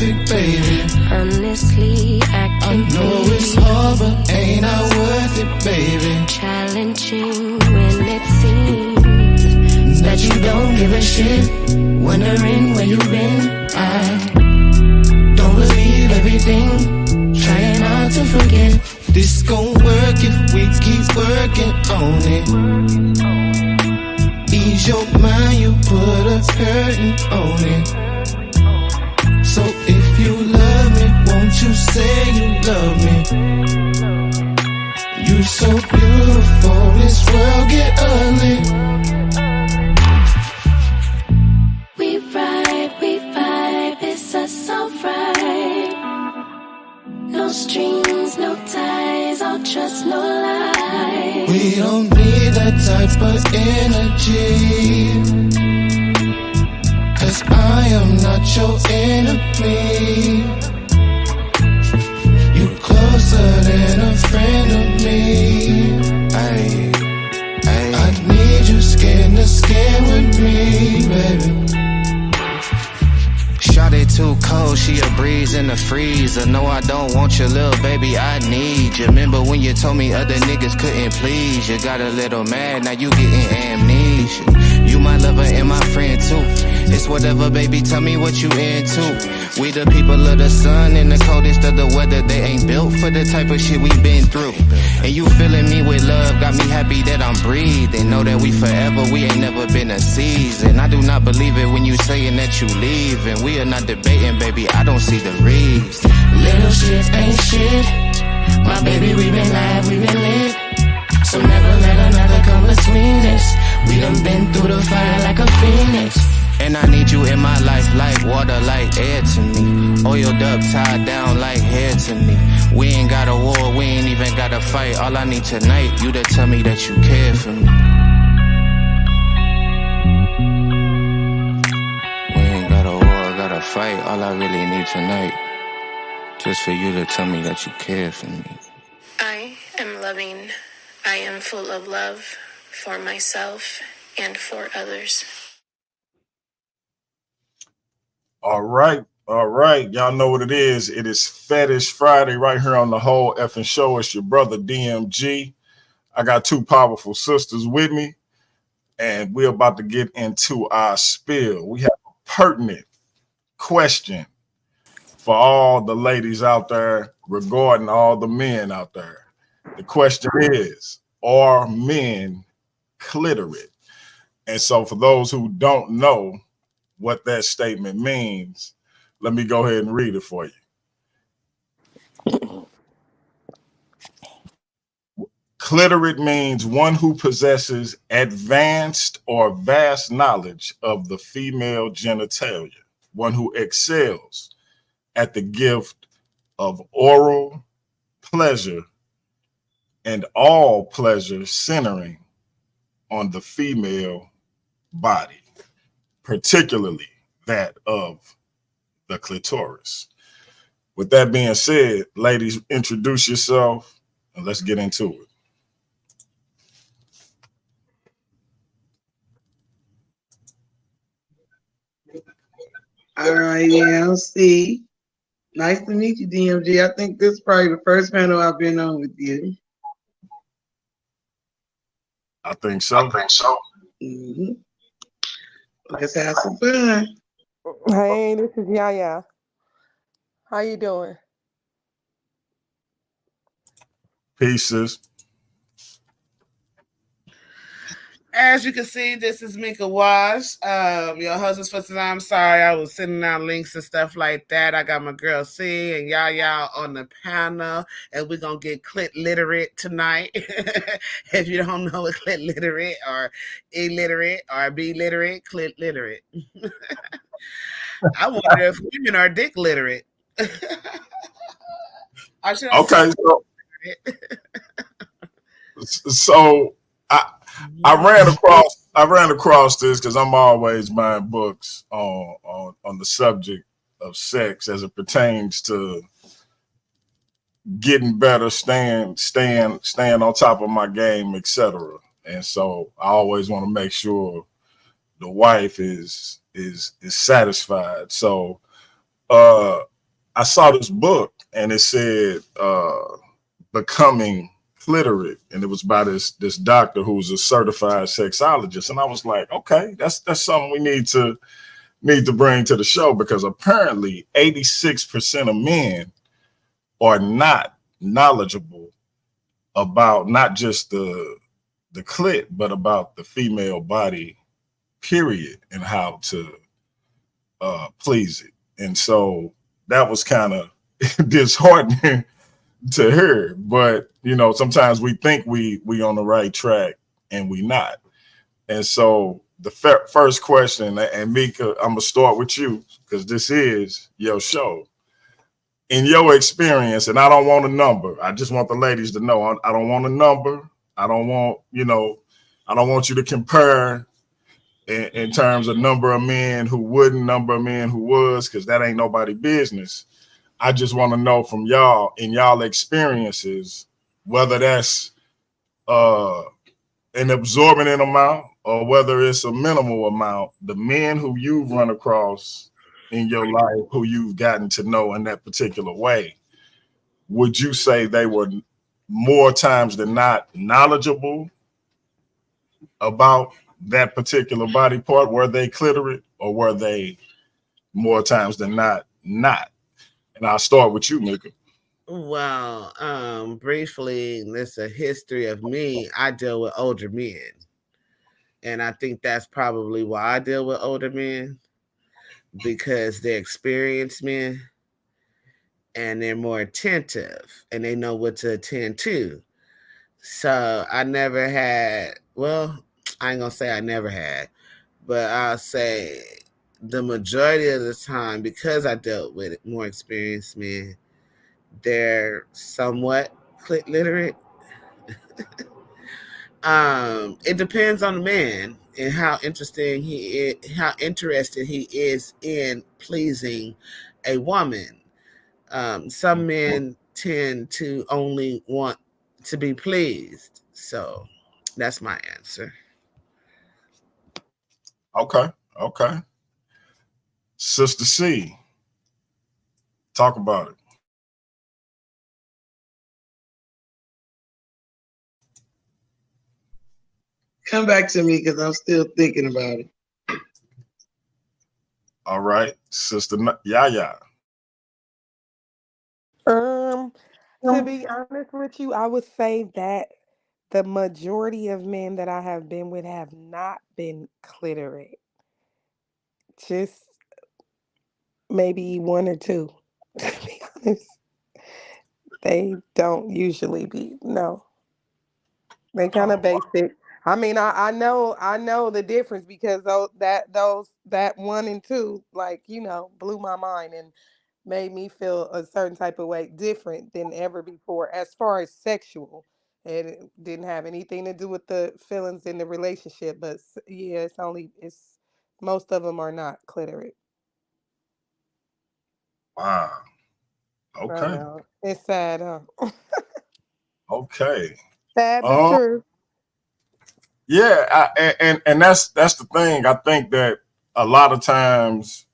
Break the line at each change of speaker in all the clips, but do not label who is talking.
worth it, baby.
Honestly, I can
know it's hard, but ain't I worth it, baby?
Challenging when it seems that you don't give a shit. Wondering where you've been. I don't believe everything. Trying not to forget.
This gon' work if we keep working on it. Ease your mind, you put a curtain on it. So if you love me, won't you say you love me? You so beautiful, this world get ugly.
We vibe, it's us alright. No strings, no ties, all trust, no lies.
We don't need that type of energy, 'cause I am not your enemy. You closer than a friend of me. I need you skin to skin with me, baby.
Shawty too cold, she a breeze in the freezer. No, I don't want your little baby, I need you. Remember when you told me other niggas couldn't please you? Got a little mad, now you getting amnesia. You my lover and my friend too. It's whatever, baby, tell me what you into. We the people of the sun in the coldest of the weather. They ain't built for the type of shit we been through. And you filling me with love, got me happy that I'm breathing. Know that we forever, we ain't never been a season. I do not believe it when you saying that you leaving. We are not debating, baby, I don't see the reason.
Little shit ain't shit. My baby, we been live, we been lit. So never let another come between us. We done been through the fire like a phoenix.
And I need you in my life like water, like air to me. Oiled up, tied down like hair to me. We ain't got a war, we ain't even got a fight. All I need tonight, you to tell me that you care for me. We ain't got a war, got a fight. All I really need tonight, just for you to tell me that you care for me.
I am loving. I am full of love for myself and for others.
All right. Y'all know what it is. It is Fetish Friday right here on the whole effing show. It's your brother DMG. I got two powerful sisters with me, and we're about to get into our spill. We have a pertinent question for all the ladies out there regarding all the men out there. The question is, are men cliterate? And so for those who don't know what that statement means, let me go ahead and read it for you. Cliterate means one who possesses advanced or vast knowledge of the female genitalia, one who excels at the gift of oral pleasure and all pleasure centering on the female body, particularly that of the clitoris. With that being said, ladies, introduce yourself and let's get into it.
All right, LC. Nice to meet you, DMG. I think this is probably the first panel I've been on with you.
I think so.
Mm-hmm. Let's have some fun.
Hey, this is Yaya. How you doing?
Pieces.
As you can see, this is Mika Wash, your husband's for tonight. I'm sorry, I was sending out links and stuff like that. I got my girl C and Yaya on the panel, and we're going to get clit literate tonight. If you don't know what clit literate or illiterate or be literate, clit literate. I wonder if women are dick literate.
Okay, so I ran across this because I'm always buying books on the subject of sex as it pertains to getting better, staying on top of my game, etc. And so I always want to make sure the wife is satisfied. So I saw this book and it said becoming Cliterate, and it was by this doctor who was a certified sexologist. And I was like, okay, that's something we need to bring to the show, because apparently 86% of men are not knowledgeable about not just the clit, but about the female body, period, and how to please it. And so that was kind of disheartening to hear. But you know, sometimes we think we on the right track and we not. And so the first question, and Mika, I'm gonna start with you because this is your show. In your experience, and I don't want a number. I just want the ladies to know. I don't want a number. I don't want, you know, I don't want you to compare in terms of number of men who wouldn't, number of men who was, because that ain't nobody business. I just want to know from y'all, in y'all experiences, whether that's an absorbent amount or whether it's a minimal amount, the men who you've run across in your life, who you've gotten to know in that particular way, would you say they were more times than not knowledgeable about that particular body part? Were they clitorate, or were they more times than not not? And I'll start with you, Mika.
Well, briefly, this is a history of me. I deal with older men. And I think that's probably why I deal with older men, because they're experienced men and they're more attentive and they know what to attend to. So I never had, well, I ain't gonna say I never had, but I'll say the majority of the time, because I dealt with more experienced men, they're somewhat clit literate. It depends on the man and how interested he is in pleasing a woman. Some men tend to only want to be pleased. So that's my answer.
Okay, okay. Sister C, talk about it.
Come back to me because I'm still thinking about it.
All right, Sister Yaya.
Um, to be honest with you, I would say that the majority of men that I have been with have not been clitorate. Just maybe one or two. To be honest, they don't usually be. No, they kind of basic. I mean, I know the difference because those that one and two, like, you know, blew my mind and made me feel a certain type of way, different than ever before. As far as sexual, it didn't have anything to do with the feelings in the relationship. But yeah, it's most of them are not clitoris.
Wow.
I
Okay.
know it's sad, huh?
Okay.
Sad but
Um.
true.
Yeah. And that's the thing. I think that a lot of times,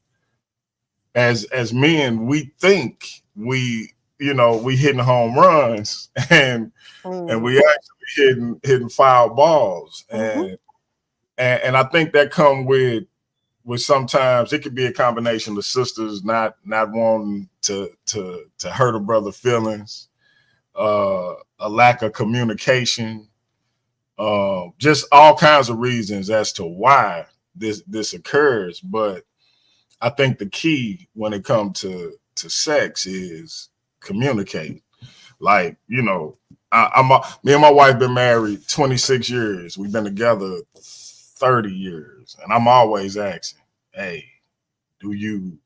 as men, we think we hitting home runs, and
Mm-hmm.
we actually hitting foul balls,
Mm-hmm.
and I think that come with sometimes it could be a combination of sisters not wanting to hurt a brother feelings, a lack of communication, just all kinds of reasons as to why this occurs. But I think the key when it comes to sex is communicate. Like, you know, me and my wife been married 26 years. We've been together 30 years, and I'm always asking, "Hey, do you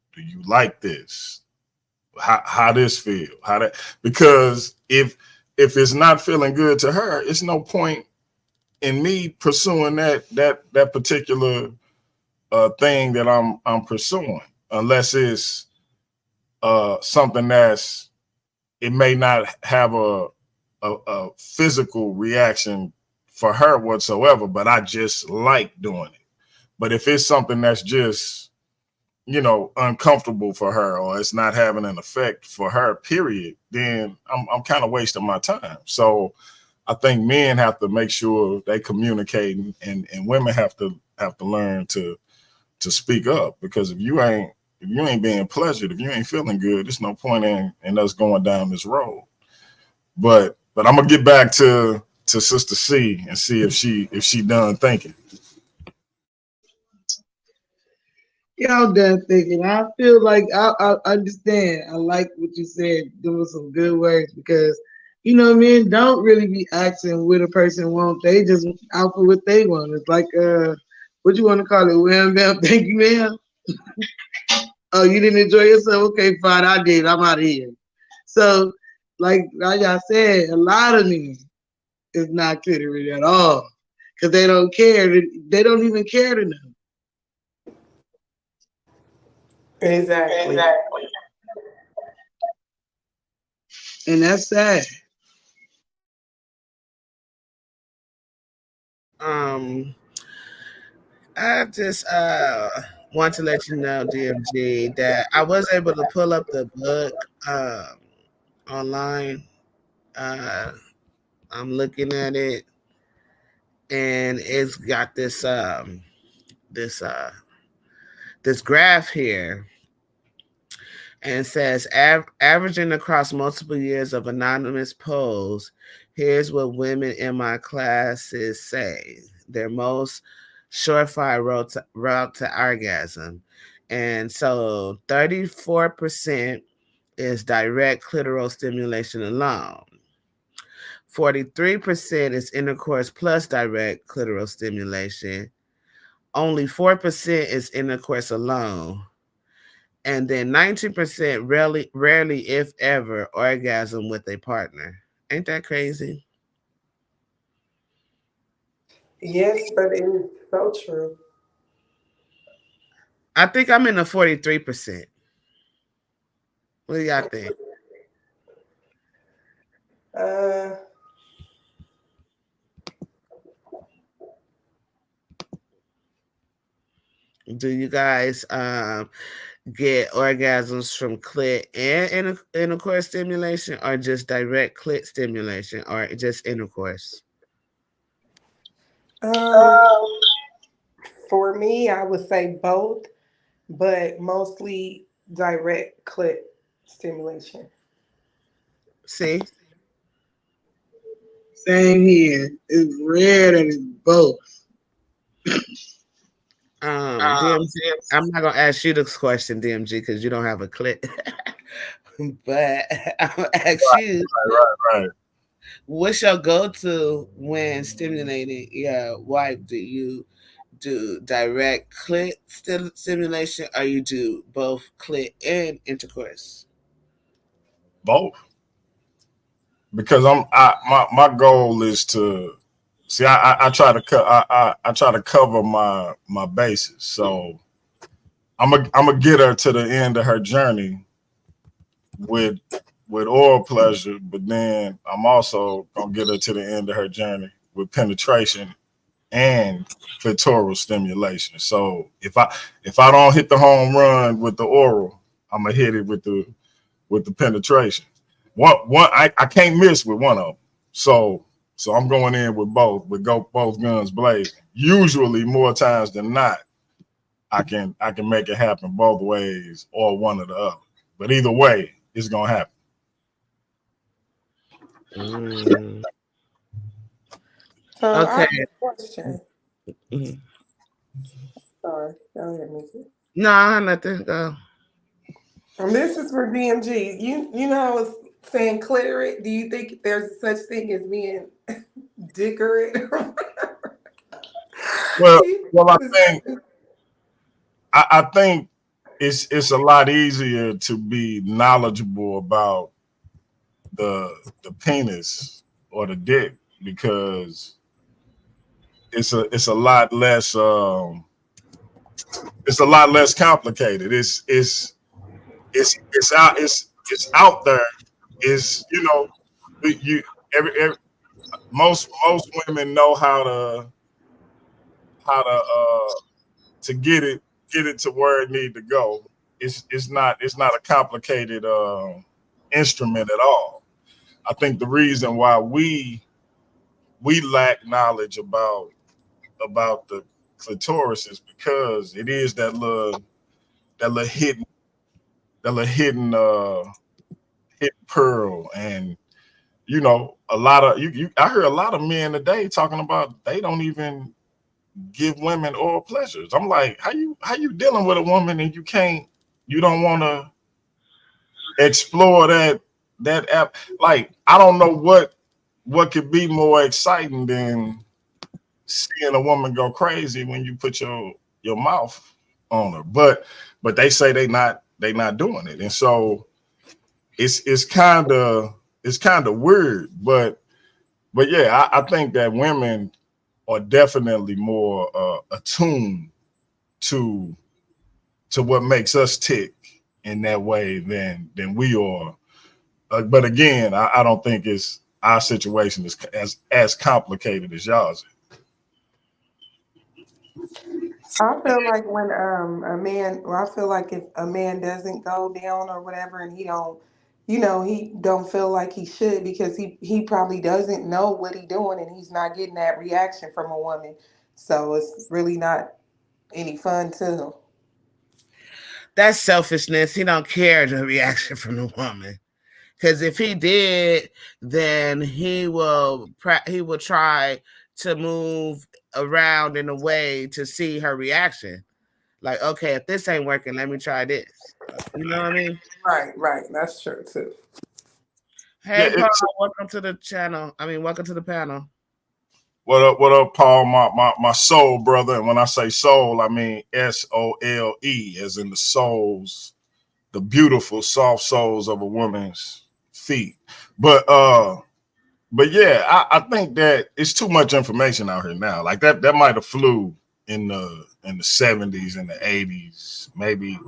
like this? How this feel? How that?" Because if it's not feeling good to her, it's no point in me pursuing that particular thing that I'm pursuing, unless it's something that's it may not have a physical reaction for her whatsoever, but I just like doing it. But if it's something that's just uncomfortable for her, or it's not having an effect for her, period, then I'm kind of wasting my time. So I think men have to make sure they communicate, and women have to learn to speak up, because if you ain't being pleasured, if you ain't feeling good, there's no point in us going down this road. But I'm gonna get back to Sister C and see if she done thinking.
Y'all done thinking. I feel like I understand. I like what you said. Doing some good words because men don't really be asking what a person wants. They just out for what they want. It's like what you want to call it? Wham bam, thank you, ma'am. Oh, you didn't enjoy yourself? Okay, fine, I did. I'm out of here. So, like I said, a lot of men is not clitoris at all because they don't care. They don't even care to know.
Exactly.
And that's sad.
Um, I just want to let you know, DMG, that I was able to pull up the book online. Uh, I'm looking at it, and it's got this this graph here, and it says averaging across multiple years of anonymous polls. Here's what women in my classes say: their most surefire route to orgasm. And so 34% is direct clitoral stimulation alone. 43% is intercourse plus direct clitoral stimulation. Only 4% is intercourse alone. And then 19% rarely, if ever, orgasm with a partner. Ain't that crazy?
Yes, but it is so true.
I think I'm in the 43%. What do y'all think?
Uh,
Do you guys get orgasms from clit and intercourse stimulation, or just direct clit stimulation, or just intercourse?
um, for me, I would say both, but mostly direct clit stimulation.
See?
Same here. It's rare that it's both.
DMG, I'm not gonna ask you this question, DMG, because you don't have a clit. But I'm gonna ask you,
Right.
what's your go-to when stimulating your wife? Do you do direct clit stimulation, or you do both clit and intercourse?
Both, because my goal is to see. I try to I try to cover my bases. So I'm gonna get her to the end of her journey with oral pleasure, but then I'm also gonna get her to the end of her journey with penetration and clitoral stimulation. So if I don't hit the home run with the oral, I'm gonna hit it with the penetration. I can't miss with one of them. So I'm going in with both, with both guns blazing. Usually, more times than not, I can make it happen both ways or one or the other. But either way, it's gonna happen.
Mm,
So I
okay.
have a question.
Mhm.
Sorry, go ahead, Mickey.
No, nothing. Go.
And this is for DMG. You know I was saying clitorate. Do you think there's such thing as being dickerate?
Well, well, I think it's a lot easier to be knowledgeable about the penis or the dick, because it's a lot less complicated. It's out there. Is you every most women know how to get it get it to where it need to go. It's not a complicated instrument at all. I think the reason why we lack knowledge about the clitoris is because it is that little hidden that little hidden pearl. And a lot of I heard a lot of men today talking about they don't even give women oral pleasures. I'm like, how you dealing with a woman and you don't want to explore that app? Like, I don't know what could be more exciting than seeing a woman go crazy when you put your mouth on her. But they say they not doing it. And so it's kind of weird. But yeah, I think that women are definitely more attuned to what makes us tick in that way than we are. But again, I don't think it's our situation is as complicated as y'all's.
I feel like when a man, well, I feel like if a man doesn't go down or whatever, and he don't, he don't feel like he should because he probably doesn't know what he doing and he's not getting that reaction from a woman, so it's really not any fun to him.
That's selfishness. He don't care the reaction from the woman. Because if he did, then he will try to move around in a way to see her reaction. Like, okay, if this ain't working, let me try this. You know what I mean?
Right, that's true too.
Yeah,
Hey, Paul, welcome to the channel. I mean, welcome to the panel.
what up, Paul? My soul brother. And when I say soul, I mean SOLE, as in the souls, the beautiful soft soles of a woman's feet. But yeah, I think that it's too much information out here now. Like that might have flew in the 70s, in the 80s, maybe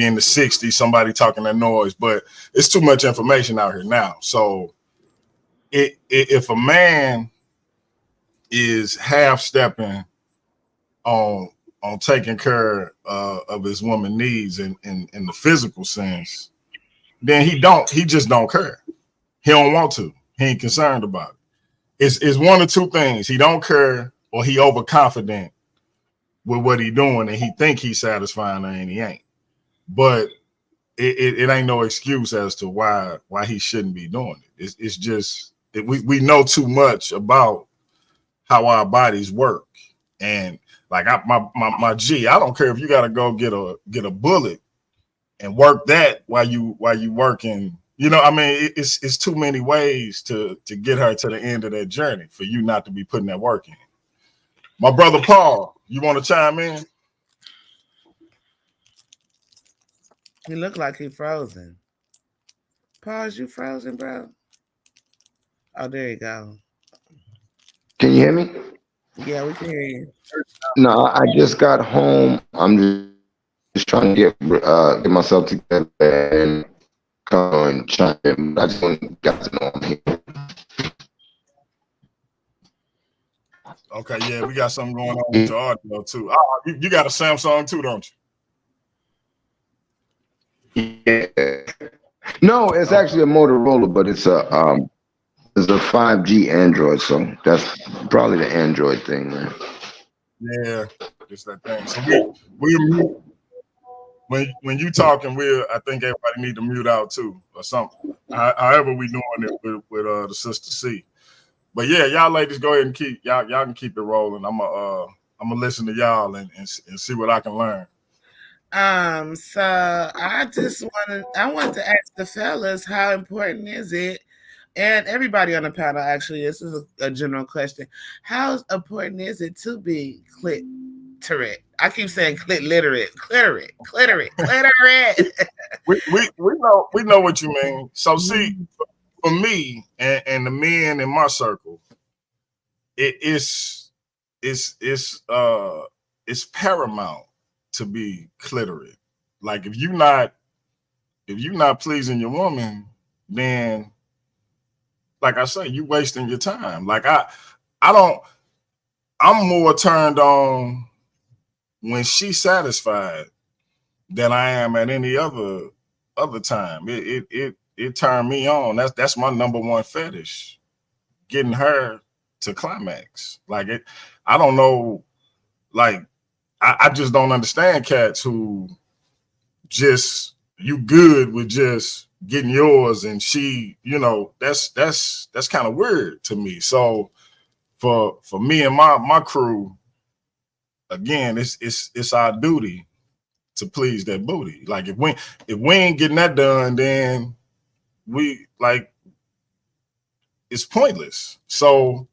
in the 60s, somebody talking that noise, but it's too much information out here now. So if a man is half stepping on taking care of his woman needs in the physical sense, then he just don't care. He don't want to. He ain't concerned about it. It's one or two things. He don't care, or he overconfident with what he doing, and he think he's satisfying her, and he ain't. But it ain't no excuse as to why he shouldn't be doing it. It's just we know too much about how our bodies work. And like my G, I don't care if you got to go get a bullet and work that while you working. I mean, it's too many ways to get her to the end of that journey for you not to be putting that work in. My brother Paul, you want to chime in?
He look like he frozen. Paul, is you frozen, bro? Oh, there you go.
Can you hear me?
Yeah, we can hear you.
No, I just got home. I'm just trying to get myself together and come and chime in. I just want you guys to know I'm here.
Okay, yeah, we got something going on with your audio too. You got a Samsung too, don't
Yeah. No, it's
you?
actually a Motorola, but it's a 5G Android, so that's probably the Android thing, man.
Yeah, just that thing. So we when you talking, I think everybody need to mute out too or something. However we doing it with the sister C. But yeah, y'all ladies go ahead and y'all can keep it rolling. I'm gonna listen to y'all and see what I can learn.
So I wanted to ask the fellas, how important is it? And everybody on the panel, actually, this is a general question. How important is it to be cliterate? I keep saying cliterate.
We know what you mean. So see, for me and the men in my circle, it's paramount to be cliterate. Like if you not pleasing your woman, then like I say, you wasting your time. Like I don't. I'm more turned on when she's satisfied than I am at any other time. It turned me on. That's my number one fetish. Getting her to climax. Like it, I don't know, like I just don't understand cats who just you good with just getting yours and she, that's kind of weird to me. So for me and my crew, again, it's our duty to please that booty. Like if we ain't getting that done, then we like it's pointless. So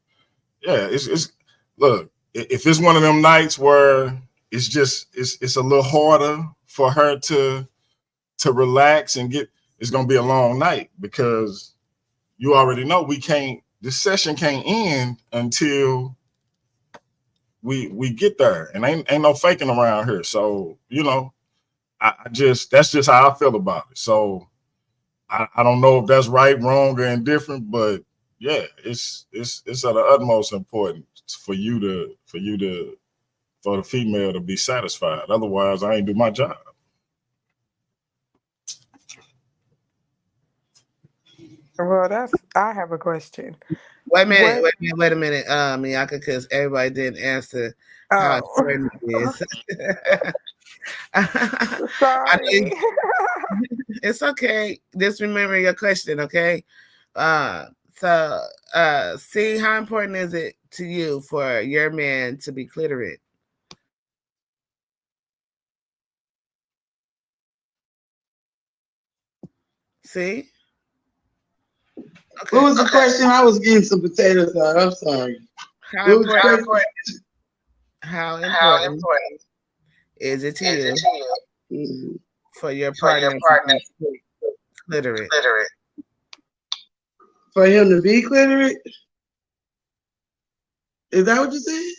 yeah, it's look, if it's one of them nights where it's a little harder for her to relax and get, it's gonna be a long night because you already know this session can't end until we get there, and ain't no faking around here. So I just that's just how I feel about it. So I don't know if that's right, wrong, or indifferent, but yeah, it's of the utmost importance for the female to be satisfied. Otherwise, I ain't do my job.
Well, I have a question.
Wait a minute,
What?
wait a minute, Miyaka, because everybody didn't answer how
Oh,
important it is. I know
sorry.
it's okay. Just remember your question, okay? So see, how important is it to you for your man to be clitorate? See?
What
Okay.
was the question? I was getting some potatoes out. I'm sorry.
How
What was the
important
question?
how important is it to you
Mhm.
for your partner to be clitorate?
For him to be clitoris? Is that what you said?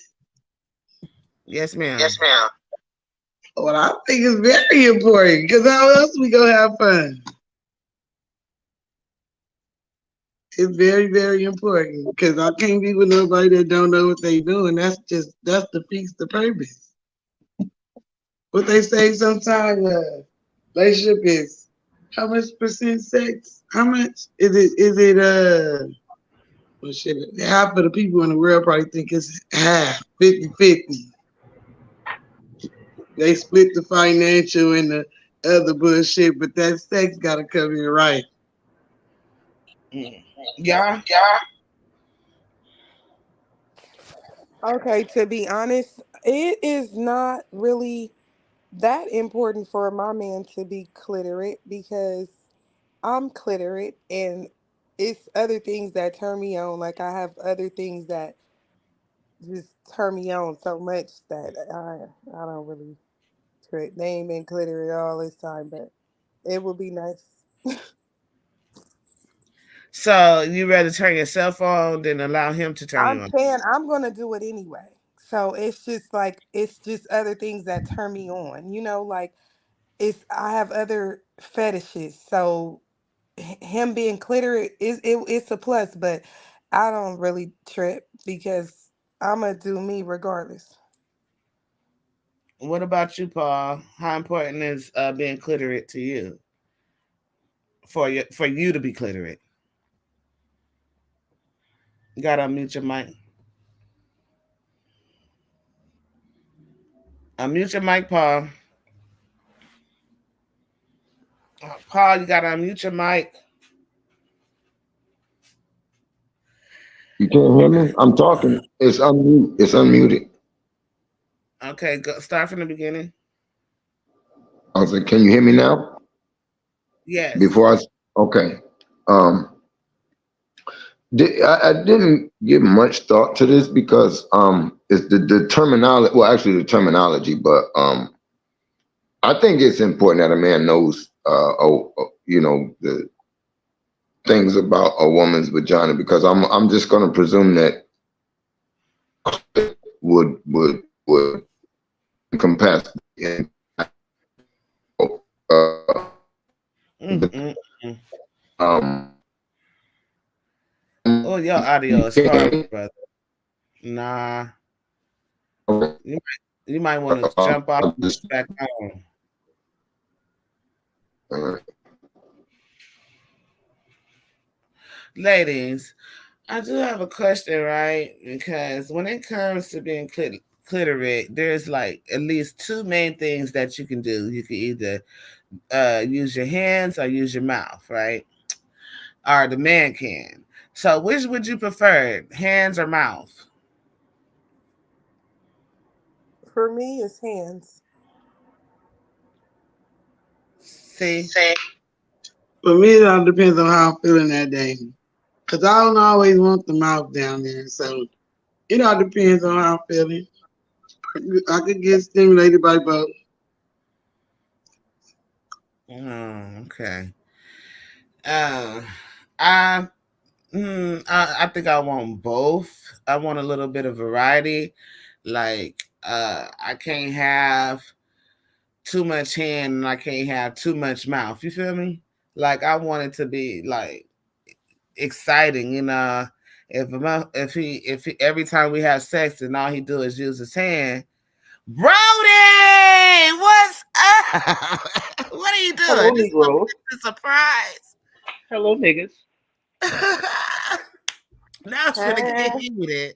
Yes, ma'am.
Well, I think it's very important because how else we gonna have fun? It's very, very important because I can't be with nobody that don't know what they doing. That's defeats the purpose. What they say sometimes, relationship is how much percent sex? How much is it? Well, shit, half of the people in the world probably think it's half, 50-50. They split the financial and the other bullshit, but that sex gotta come in right.
Yeah.
Okay, to be honest, it is not really that important for my man to be cliterate because I'm cliterate and it's other things that turn me on. Like I have other things that just turn me on so much that I don't really they ain't been cliterate all this time, but it would be nice.
So you rather turn yourself on than allow him to turn you
I'm
on?
saying I'm gonna do it anyway. So it's just like it's just other things that turn me on. Like I have other fetishes. So him being clitoris it's a plus, but I don't really trip because I'm gonna do me regardless.
What about you, Paul? How important is being clitorate to you? For you to be clitorate, you gotta unmute your mic. Unmute your mic, Paul. Paul, you gotta unmute your mic.
You can't hear me? I'm talking. It's unmute. It's unmuted.
Okay, go, start from the beginning.
I was like, can you hear me now?
Yes.
Before okay. Um, I didn't give much thought to this because it's the terminology. Well, actually, the terminology, but I think it's important that a man knows, the things about a woman's vagina because I'm just going to presume that would encompass uh,
Mm-mm.
um
Oh, your audio is horrible, brother. Nah,
okay.
you You might want to jump off
Just,
back on. Ladies, I do have a question, right? Because when it comes to being clitorate, there's like at least two main things that you can do. You can either use your hands or use your mouth, right? Or the man can. So which would you prefer, hands or mouth?
For me, it's hands.
See?
For me, it all depends on how I'm feeling that day. Cause I don't always want the mouth down there, so it all depends on how I'm feeling. I could get stimulated by both.
Oh, okay. Uh, I, I think I want both. I want a little bit of variety. Like, I can't have too much hand and I can't have too much mouth. You feel me? Like, I want it to be like exciting. If he every time we have sex and all he do is use his hand, Brody, what's up? What are you
Hello,
doing? This is
Negroes.
a surprise.
Hello, niggas.
Now it's finna
Hey.
get heated.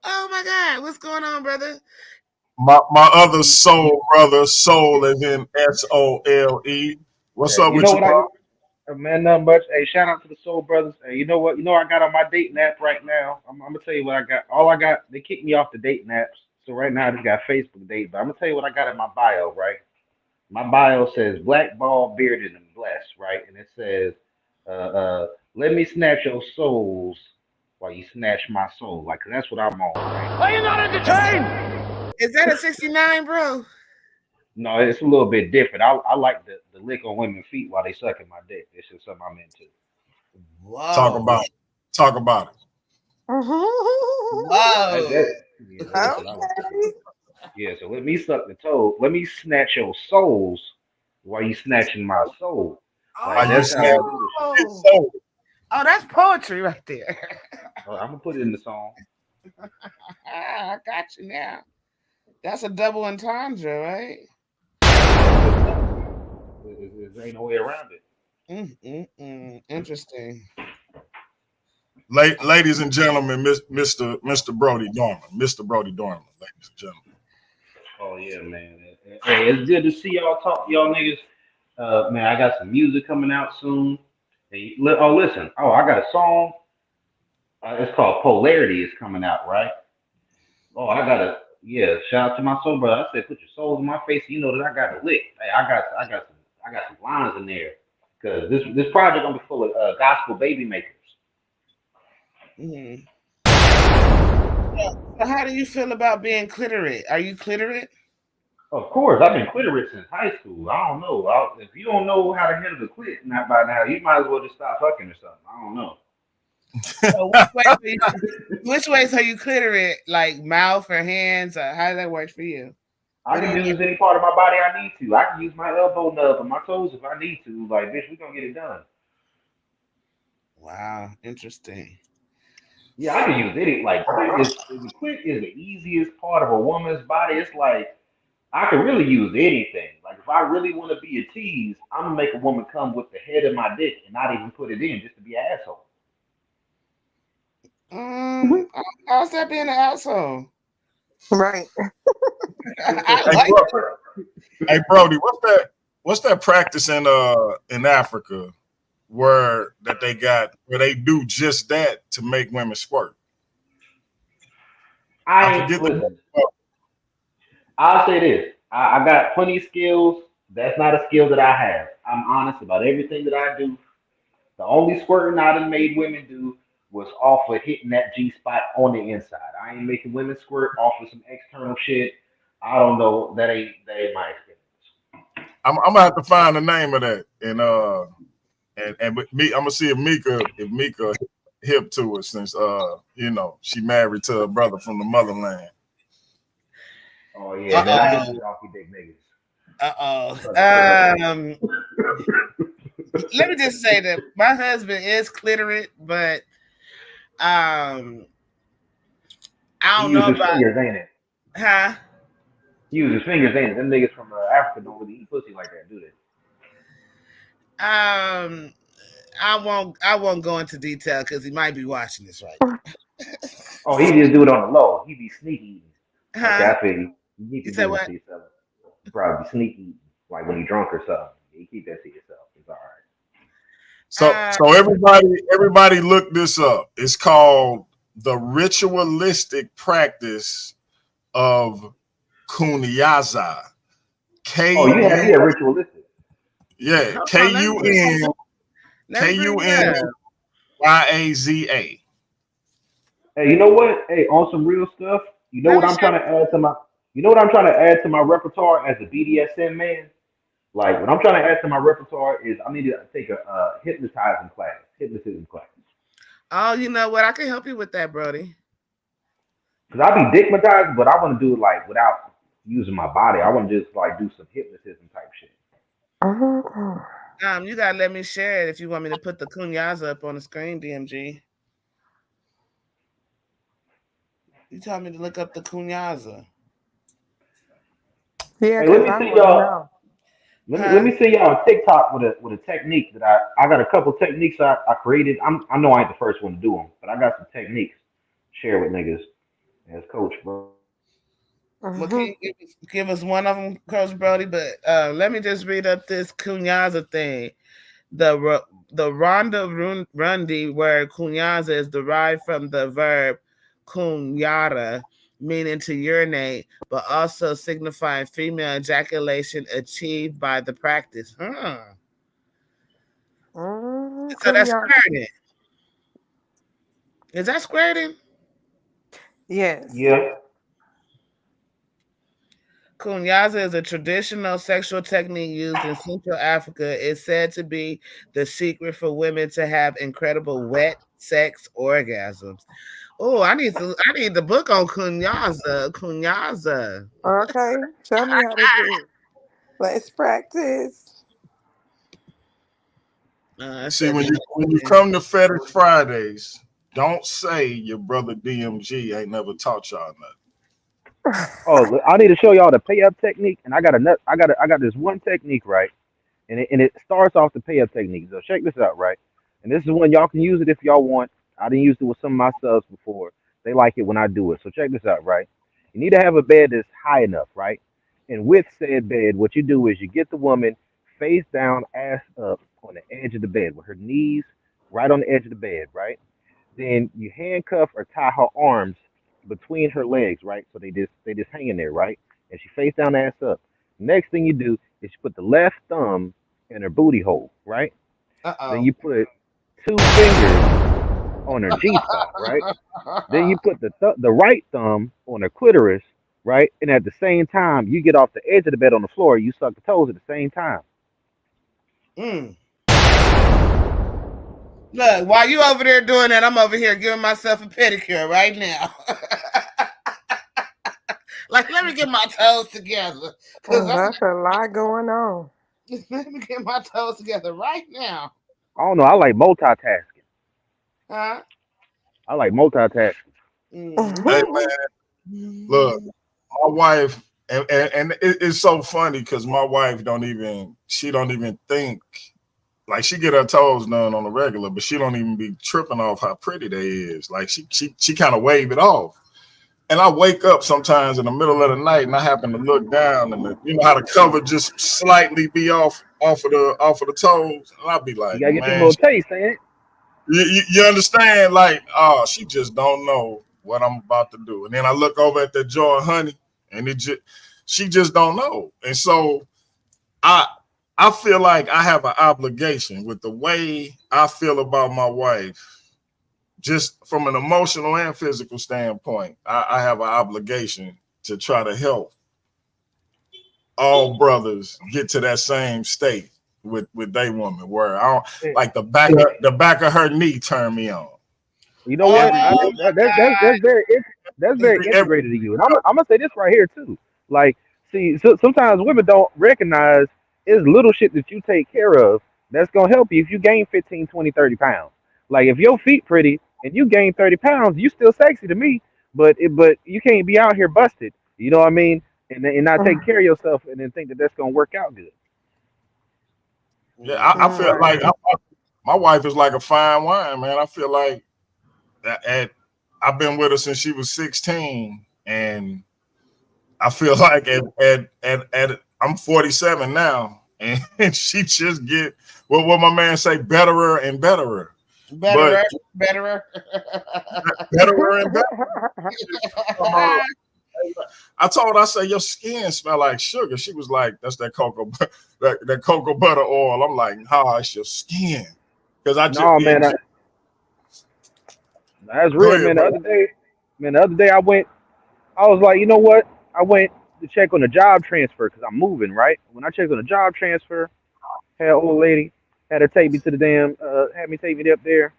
Oh my God, what's going on, brother?
My other soul brother, soul is in SOLE. What's
Hey,
up
you
with
know
you,
what
bro?
man, nothing much. Hey, shout out to the Soul Brothers. Hey, you know what? You know what I got on my dating app right now? I'm gonna tell you what I got. All I got, they kicked me off the dating apps. So right now I just got Facebook date. But I'm gonna tell you what I got in my bio, right? My bio says black ball bearded and blessed, right? And it says, let me snatch your souls while you snatch my soul. Like, 'cause that's what I'm on, right?
Is that a 69, bro?
No, it's a little bit different. I like the lick on women's feet while they sucking my dick. It's just something I'm into.
Talk
Whoa.
about it. Talk about it.
Whoa.
Yeah, listen,
Okay.
yeah. So let me suck the toe. Let me snatch your souls while you snatching my soul.
Are
Like
you
that's how I
snapping
do this shit.
his
Oh.
soul?
Oh, that's poetry right there.
I'm gonna put it in the song.
I got you now. That's a double entendre, right?
Yeah, there ain't no way around it.
Interesting.
Ladies and gentlemen, Mr. Brody Dorman. Mr. Brody Dorman, ladies and gentlemen.
Oh yeah, man. Hey, it's good to see y'all talk, y'all niggas. Man, I got some music coming out soon. Hey, oh listen. Oh, I got a song. It's called Polarity. It's coming out, right? Oh, I gotta, yeah. Shout out to my soul brother. I said, put your souls in my face. You know that I got a lick. Hey, I got some lines in there. Cause this project gonna be full of gospel baby makers.
Mhm. So how do you feel about being cliterate? Are you cliterate?
Of course, I've been clitoris since high school. I don't know. If you don't know how to handle the clit not by now, you might as well just stop fucking or something. I don't know.
So which ways are you cliterate? Like mouth or hands? Or how does that work for you?
I
What do
can
you
use any part of my body I need to. I can use my elbow nub and my toes if I need to. Like, bitch, we gonna get it done.
Wow, interesting.
Yeah, I can use it. Like, the clit is the easiest part of a woman's body. It's like I can really use anything. Like, if I really want to be a tease, I'm gonna make a woman come with the head of my dick and not even put it in just to be an asshole.
Um, how's that being an asshole?
Right.
I
Hey,
like
bro, hey Brody, what's that practice in Africa where that they got where they do just that to make women squirt? I
I ain't
forget the name.
listen. I'll say this. I got plenty of skills. That's not a skill that I have. I'm honest about everything that I do. The only squirting I done made women do was off of hitting that G spot on the inside. I ain't making women squirt off of some external shit. I don't know. That ain't my experience.
I'm gonna have to find the name of that and with me, I'm gonna see if Mika hip to it since she married to a brother from the motherland.
Oh yeah,
Uh
man, I hit
oh.
the donkey dick niggas.
Uh oh. Let me just say that my husband is cliterate, but um, I
He
don't know
uses
about
fingers, ain't it?
huh.
He uses fingers, ain't it? Them niggas from Africa don't really eat pussy like that, do they?
Um, I won't go into detail because he might be watching this right
Oh, he just do it on the low. He be sneaky eating.
now.
Okay,
Huh?
I feel you. You keep
You
your
said
business
what?
to yourself. You probably be sneaky eating, like when you drunk or something. You keep that to yourself. It's all right.
Uh,
So everybody look this up. It's called the ritualistic practice of kunyaza.
Oh,
K
you had me
U
a ritualistic.
yeah,
hold
K
on, let me
U
bring
N
let
K
me bring
U
it
N
up.
Y A Z A.
Hey, you know what? Hey, on some real stuff. You know
Let
what
me
I'm
show
trying to add to my. You know what I'm trying to add to my repertoire as a BDSM man. Like what I'm trying to add to my repertoire is I need to take a hypnotizing class, hypnotism class.
Oh, you know what? I can help you with that, Brody.
Cause I be digmatized, but I want to do it like without using my body. I want to just like do some hypnotism type shit.
You gotta let me share it if you want me to put the kunyaza up on the screen, DMG. You told me to look up the kunyaza.
Yeah,
Hey, let
because
me
I
see
want to
y'all.
know.
Let
Huh?
me see y'all on TikTok with a technique that I got a couple techniques I created. I know I ain't the first one to do them, but I got some techniques to share with niggas as coach, bro.
Well, can you give us one of them, Coach Brody? But let me just read up this kunyaza thing. The Ronda Rundi word kunyaza is derived from the verb kunyara, meaning to urinate, but also signifying female ejaculation achieved by the practice. Huh. So that's
Kunyaki.
squirting. Is that squirting?
Yes.
Yeah.
Kunyaza is a traditional sexual technique used in Central Africa. It's said to be the secret for women to have incredible wet sex orgasms. Oh, I need the book on Kunyaza. Kunyaza.
Okay. Show me how to do it. Let's practice.
I
See,
said
when you come to Fetish Fridays, don't say your brother DMG ain't never taught y'all nothing.
Oh, I need to show y'all the pay up technique, and I got this one technique right, and it starts off the pay up technique. So check this out, right? And this is when y'all can use it if y'all want. I didn't use it with some of my subs before. They like it when I do it. So check this out, right? You need to have a bed that's high enough, right? And with said bed, what you do is you get the woman face down, ass up on the edge of the bed with her knees right on the edge of the bed, right? Then you handcuff or tie her arms between her legs, right? So they just hanging there, right? And she face down, ass up. Next thing you do is you put the left thumb in her booty hole, right? Then
uh
you put two fingers on her G spot, right? Then you put the right thumb on her clitoris, right? And at the same time, you get off the edge of the bed on the floor. You suck the toes at the same time.
mm. Look, while you over there doing that, I'm over here giving myself a pedicure right now. Like, let me get my toes together. Cause
That's a lot going on.
let me get my toes together right now.
I don't know. I like multitasking.
Huh?
I like multitasking.
Hey
Mm-hmm.
man, look, my wife, and it's so funny because my wife she don't even think like she get her toes done on the regular, but she don't even be tripping off how pretty they is. Like she kind of wave it off. And I wake up sometimes in the middle of the night and I happen to look down and you know how the cover just slightly be off of the toes. And I'll be
You
like,
gotta get them
man,
little taste, ain't it?
you understand? Like, oh, she just don't know what I'm about to do. And then I look over at that jar of honey and she just don't know. And so I I feel like I have an obligation with the way I feel about my wife, just from an emotional and physical standpoint. I have an obligation to try to help all brothers get to that same state with they woman where I don't
Eh,
like the back of her knee turn me on.
You know what?
Every
Oh my
That's very
every
integrated to you. And I'm gonna say this right here too. Like, see, sometimes women don't recognize it's little shit that you take care of that's gonna help you if you gain 15, 20, 30 pounds. Like if your feet pretty and you gain 30 pounds, you still sexy to me. but you can't be out here busted. You know what I mean? And not taking care of yourself and then think that that's gonna work out good.
Yeah,
Yeah.
I feel
Mm.
like my wife is like a fine wine, man. I feel like at I've been with her since she was 16, and I feel like at I'm 47 now, and she just get what my man say, betterer and betterer, but
Betterer, betterer.
betterer and betterer. I told her, I said, your skin smell like sugar. She was like, that's that cocoa, that cocoa butter oil. I'm like, nah, it's your skin. Because I just,
No, man, that's
go
real,
ahead,
man.
bro.
The other day I was like, you know what? I went to check on the job transfer because I'm moving, right? When I checked on the job transfer, had an old lady had her take me to the damn, had me take me up there.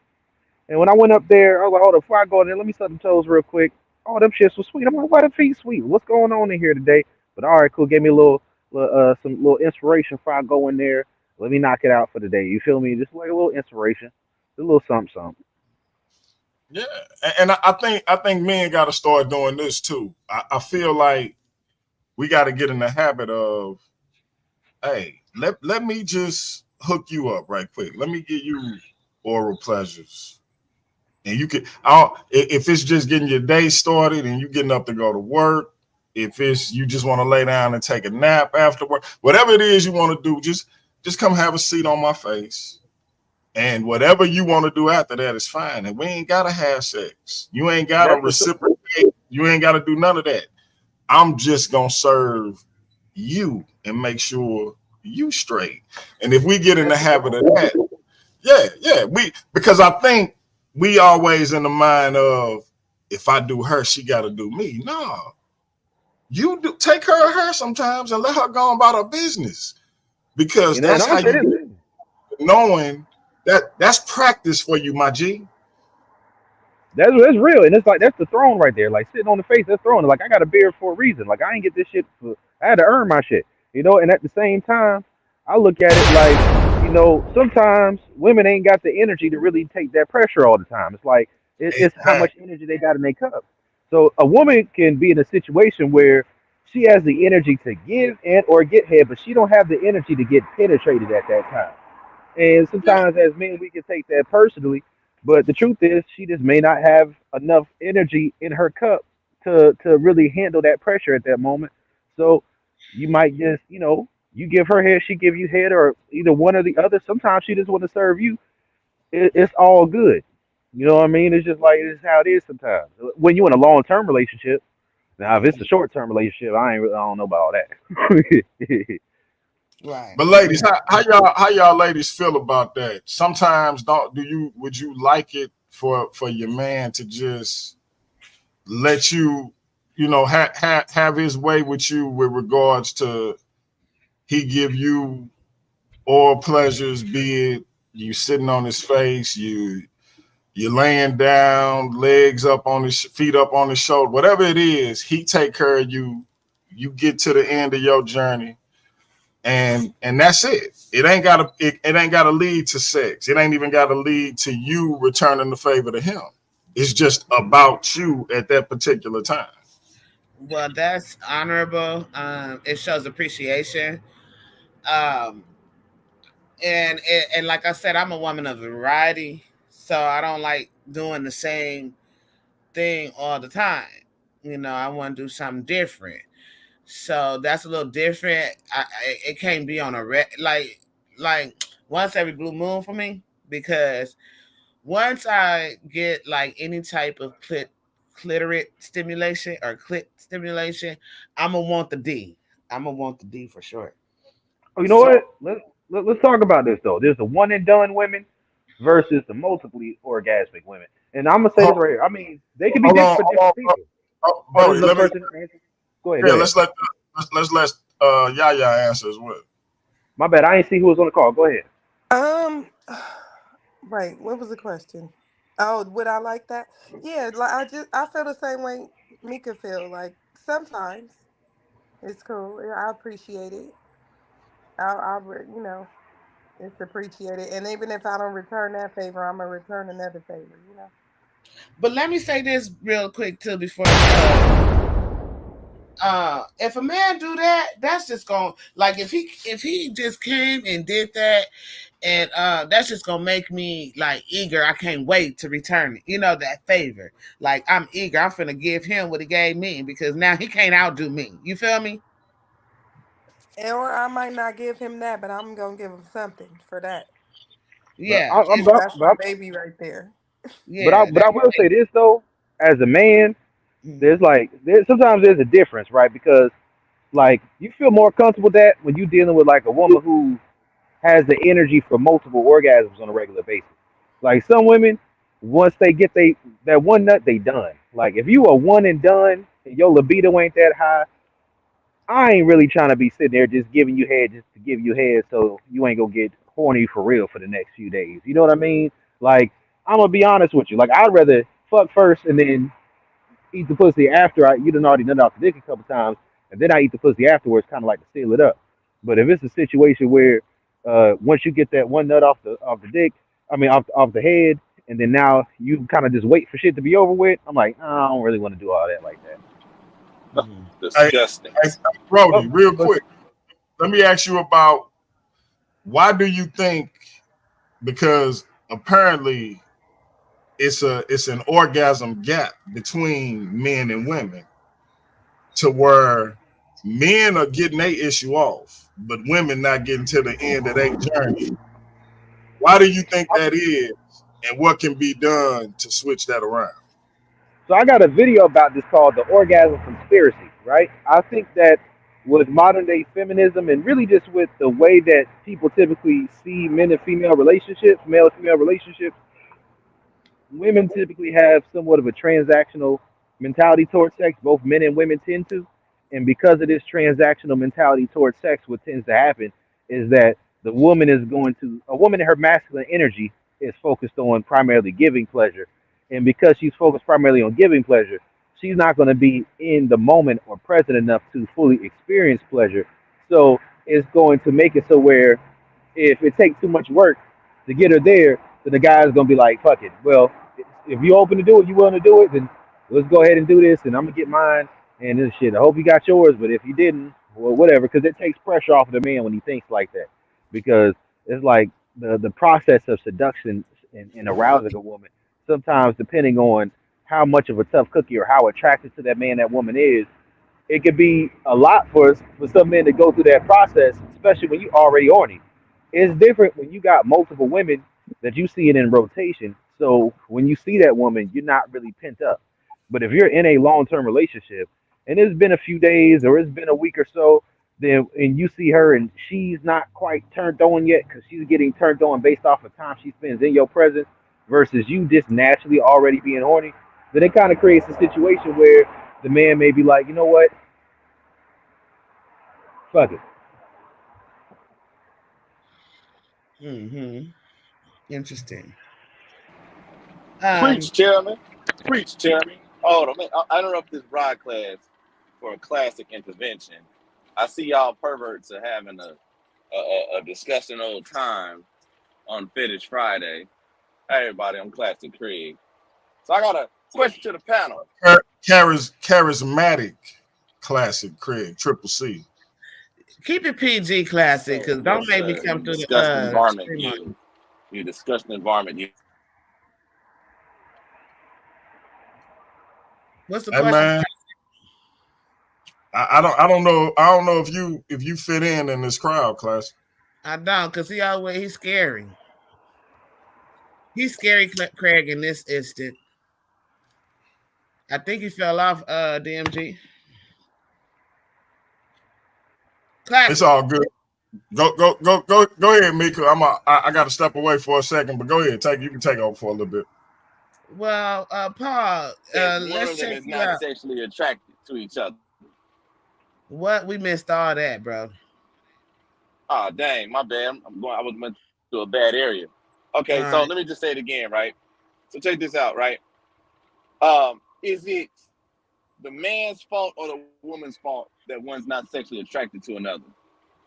And when I went up there, I was like, hold up, before I go in there, let me suck them toes real quick. Oh, them shits was sweet. I'm like, why them feet sweet? What's going on in here today? But all right, cool. Gave me a some little inspiration before I go in there. Let me knock it out for the day. You feel me? Just like a little inspiration, a little something, something.
Yeah. And I think men got to start doing this too. I feel like we got to get in the habit of, hey, let me just hook you up right quick. Let me give you oral pleasures. And you can, if it's just getting your day started and you getting up to go to work, if it's you just want to lay down and take a nap after work, whatever it is you want to do, just come have a seat on my face. And whatever you want to do after that is fine. And we ain't gotta have sex. You ain't gotta
That's for sure.
reciprocate. You ain't gotta do none of that. I'm just gonna serve you and make sure you straight. And if we get in the
That's for sure.
habit of that, yeah, because I think we always in the mind of, if I do her, she got to do me. No, you do take care of her sometimes and let her go on about her business, because
And
that's
I'm
how
gonna say
you
this
get
too.
knowing that's practice for you, my G.
That's real, and it's like that's the throne right there. Like sitting on the face, that's throne. Like I got a beard for a reason. Like I ain't get this shit for. I had to earn my shit, you know. And at the same time, I look at it like, sometimes women ain't got the energy to really take that pressure all the time. It's like it's how much
Exactly.
energy they got in their cup. So a woman can be in a situation where she has the energy to give and or get head, but she don't have the energy to get penetrated at that time. And
Yeah,
sometimes as men, we can take that personally. But the truth is, she just may not have enough energy in her cup to really handle that pressure at that moment. So you might just, you give her head, she give you head, or either one or the other. Sometimes she just want to serve you. It's all good. You know what I mean? It's just like it's how it is sometimes. When you're in a long term relationship, now if it's a short term relationship, I don't know about all that.
Right.
but ladies, how y'all ladies feel about that? Sometimes don't do you would you like it for your man to just let you, have his way with you with regards to, he give you all pleasures, be it you sitting on his face, you laying down, legs up on his feet up on his shoulder, whatever it is, he take care of you. You get to the end of your journey, and that's it. It ain't gotta lead to sex. It ain't even gotta lead to you returning the favor to him. It's just about you at that particular time.
Well, that's honorable. It shows appreciation. Um, and like I said, I'm a woman of variety, so I don't like doing the same thing all the time. I want to do something different. So that's a little different. It can't be on a like once every blue moon for me, because once I get like any type of clitorate stimulation or clit stimulation, I'm gonna want the D. I'm gonna want the D for sure.
Oh, you know
So
what? Let's talk about this though. There's the one and done women versus the multiple orgasmic women, and I'm gonna say this
Hold,
right here. I mean, they can be
hold
different
on,
for
hold
different
on,
people. Oh, there's
Brody.
another
Let me,
person answer. Go ahead,
yeah,
go ahead.
let's let Yaya answer as well.
My bad. I ain't see who was on the call. Go ahead.
Um, right. What was the question? Oh, would I like that? Yeah, like I feel the same way Mika feel. Like sometimes it's cool. Yeah, I appreciate it. It's appreciated. And even if I don't return that favor, I'm gonna return another favor.
But let me say this real quick too before if a man do that, that's just gonna like if he just came and did that, and that's just gonna make me like eager. I can't wait to return it. You know that favor. Like I'm eager. I'm finna give him what he gave me because now he can't outdo me. You feel me?
Or I might not give him that, but I'm gonna give him something for that.
But
Yeah,
I, I'm,
it's
And
but,
that's my
but,
baby right there.
yeah.
but I will say this though, as a man,
Mhm.
there's sometimes there's a difference, right? Because like you feel more comfortable with that when you're dealing with like a woman who has the energy for multiple orgasms on a regular basis. Like some women, once they get that one nut, they done. Like if you are one and done and your libido ain't that high, I ain't really trying to be sitting there just giving you head just to give you head so you ain't gonna get horny for real for the next few days. You know what I mean? Like I'm gonna be honest with you. Like I'd rather fuck first and then eat the pussy after you done already nut off the dick a couple times, and then I eat the pussy afterwards, kind of like to seal it up. But if it's a situation where once you get that one nut off the dick, I mean off the head, and then now you kind of just wait for shit to be over with, I'm like, I don't really want to do all that like that.
Mhm.
Hey,
Disgusting.
hey, Brody,
But,
real
but
quick, let me ask you about why do you think? Because apparently it's an orgasm gap between men and women to where men are getting their issue off, but women not getting to the end of their journey. Why do you think that is, and what can be done to switch that around?
so I got a video about this called the orgasm conspiracy, right? I think that with modern day feminism and really just with the way that people typically see men and female relationships, male and female relationships, women typically have somewhat of a transactional mentality towards sex. Both men and women tend to, and because of this transactional mentality towards sex, what tends to happen is that a woman in her masculine energy is focused on primarily giving pleasure, and because she's focused primarily on giving pleasure, she's not going to be in the moment or present enough to fully experience pleasure. So it's going to make it so where if it takes too much work to get her there, then the guy's gonna be like, "Fuck it. Well, if you open to do it, you willing to do it, then let's go ahead and do this, and I'm gonna get mine and this shit. I hope you got yours, but if you didn't, well, whatever, because it takes pressure off of the man when he thinks like that, because it's like the process of seduction and arousing a woman. Sometimes, depending on how much of a tough cookie or how attracted to that man that woman is, it could be a lot for some men to go through that process, especially when you already horny. It's different when you got multiple women that you see it in rotation. So when you see that woman, you're not really pent up. But if you're in a long term relationship and it's been a few days or it's been a week or so, then and you see her and she's not quite turned on yet because she's getting turned on based off of time she spends in your presence versus you just naturally already being horny, then it kind of creates a situation where the man may be like, you know what, fuck it.
Mhm. Interesting.
Preach,
Um.
chairman. Preach, chairman. Hold on, man. I interrupt this broadcast for a classic intervention. I see y'all perverts are having a disgusting old time on Fetish Friday. Hey, everybody, I'm Classic Craig. So I got a question to the panel.
Charismatic classic Craig Triple C.
Keep it PG classic,
So,
because don't
yes,
make me
sir.
come
You
through the
disgusting varmint,
stream on you.
you. You disgusting varmint, you.
What's the
Hey
question?
man, I don't know if you fit in this crowd, class.
I don't, because he's scary. He's scary, Craig, in this instant. I think he fell off, DMG.
It's
Classic.
all good. Go ahead, Mika. I got to step away for a second, but go ahead. You can take over for a little bit.
Well, Paul,
Said one
let's
of them
check
is
you
not
out.
sexually attracted to each other.
What? We missed all that, bro.
Oh, dang, my bad. I was meant to a bad area. Okay,
All
so let me
right.
just say it again, right? So check this out, right? Is it the man's fault or the woman's fault that one's not sexually attracted to another?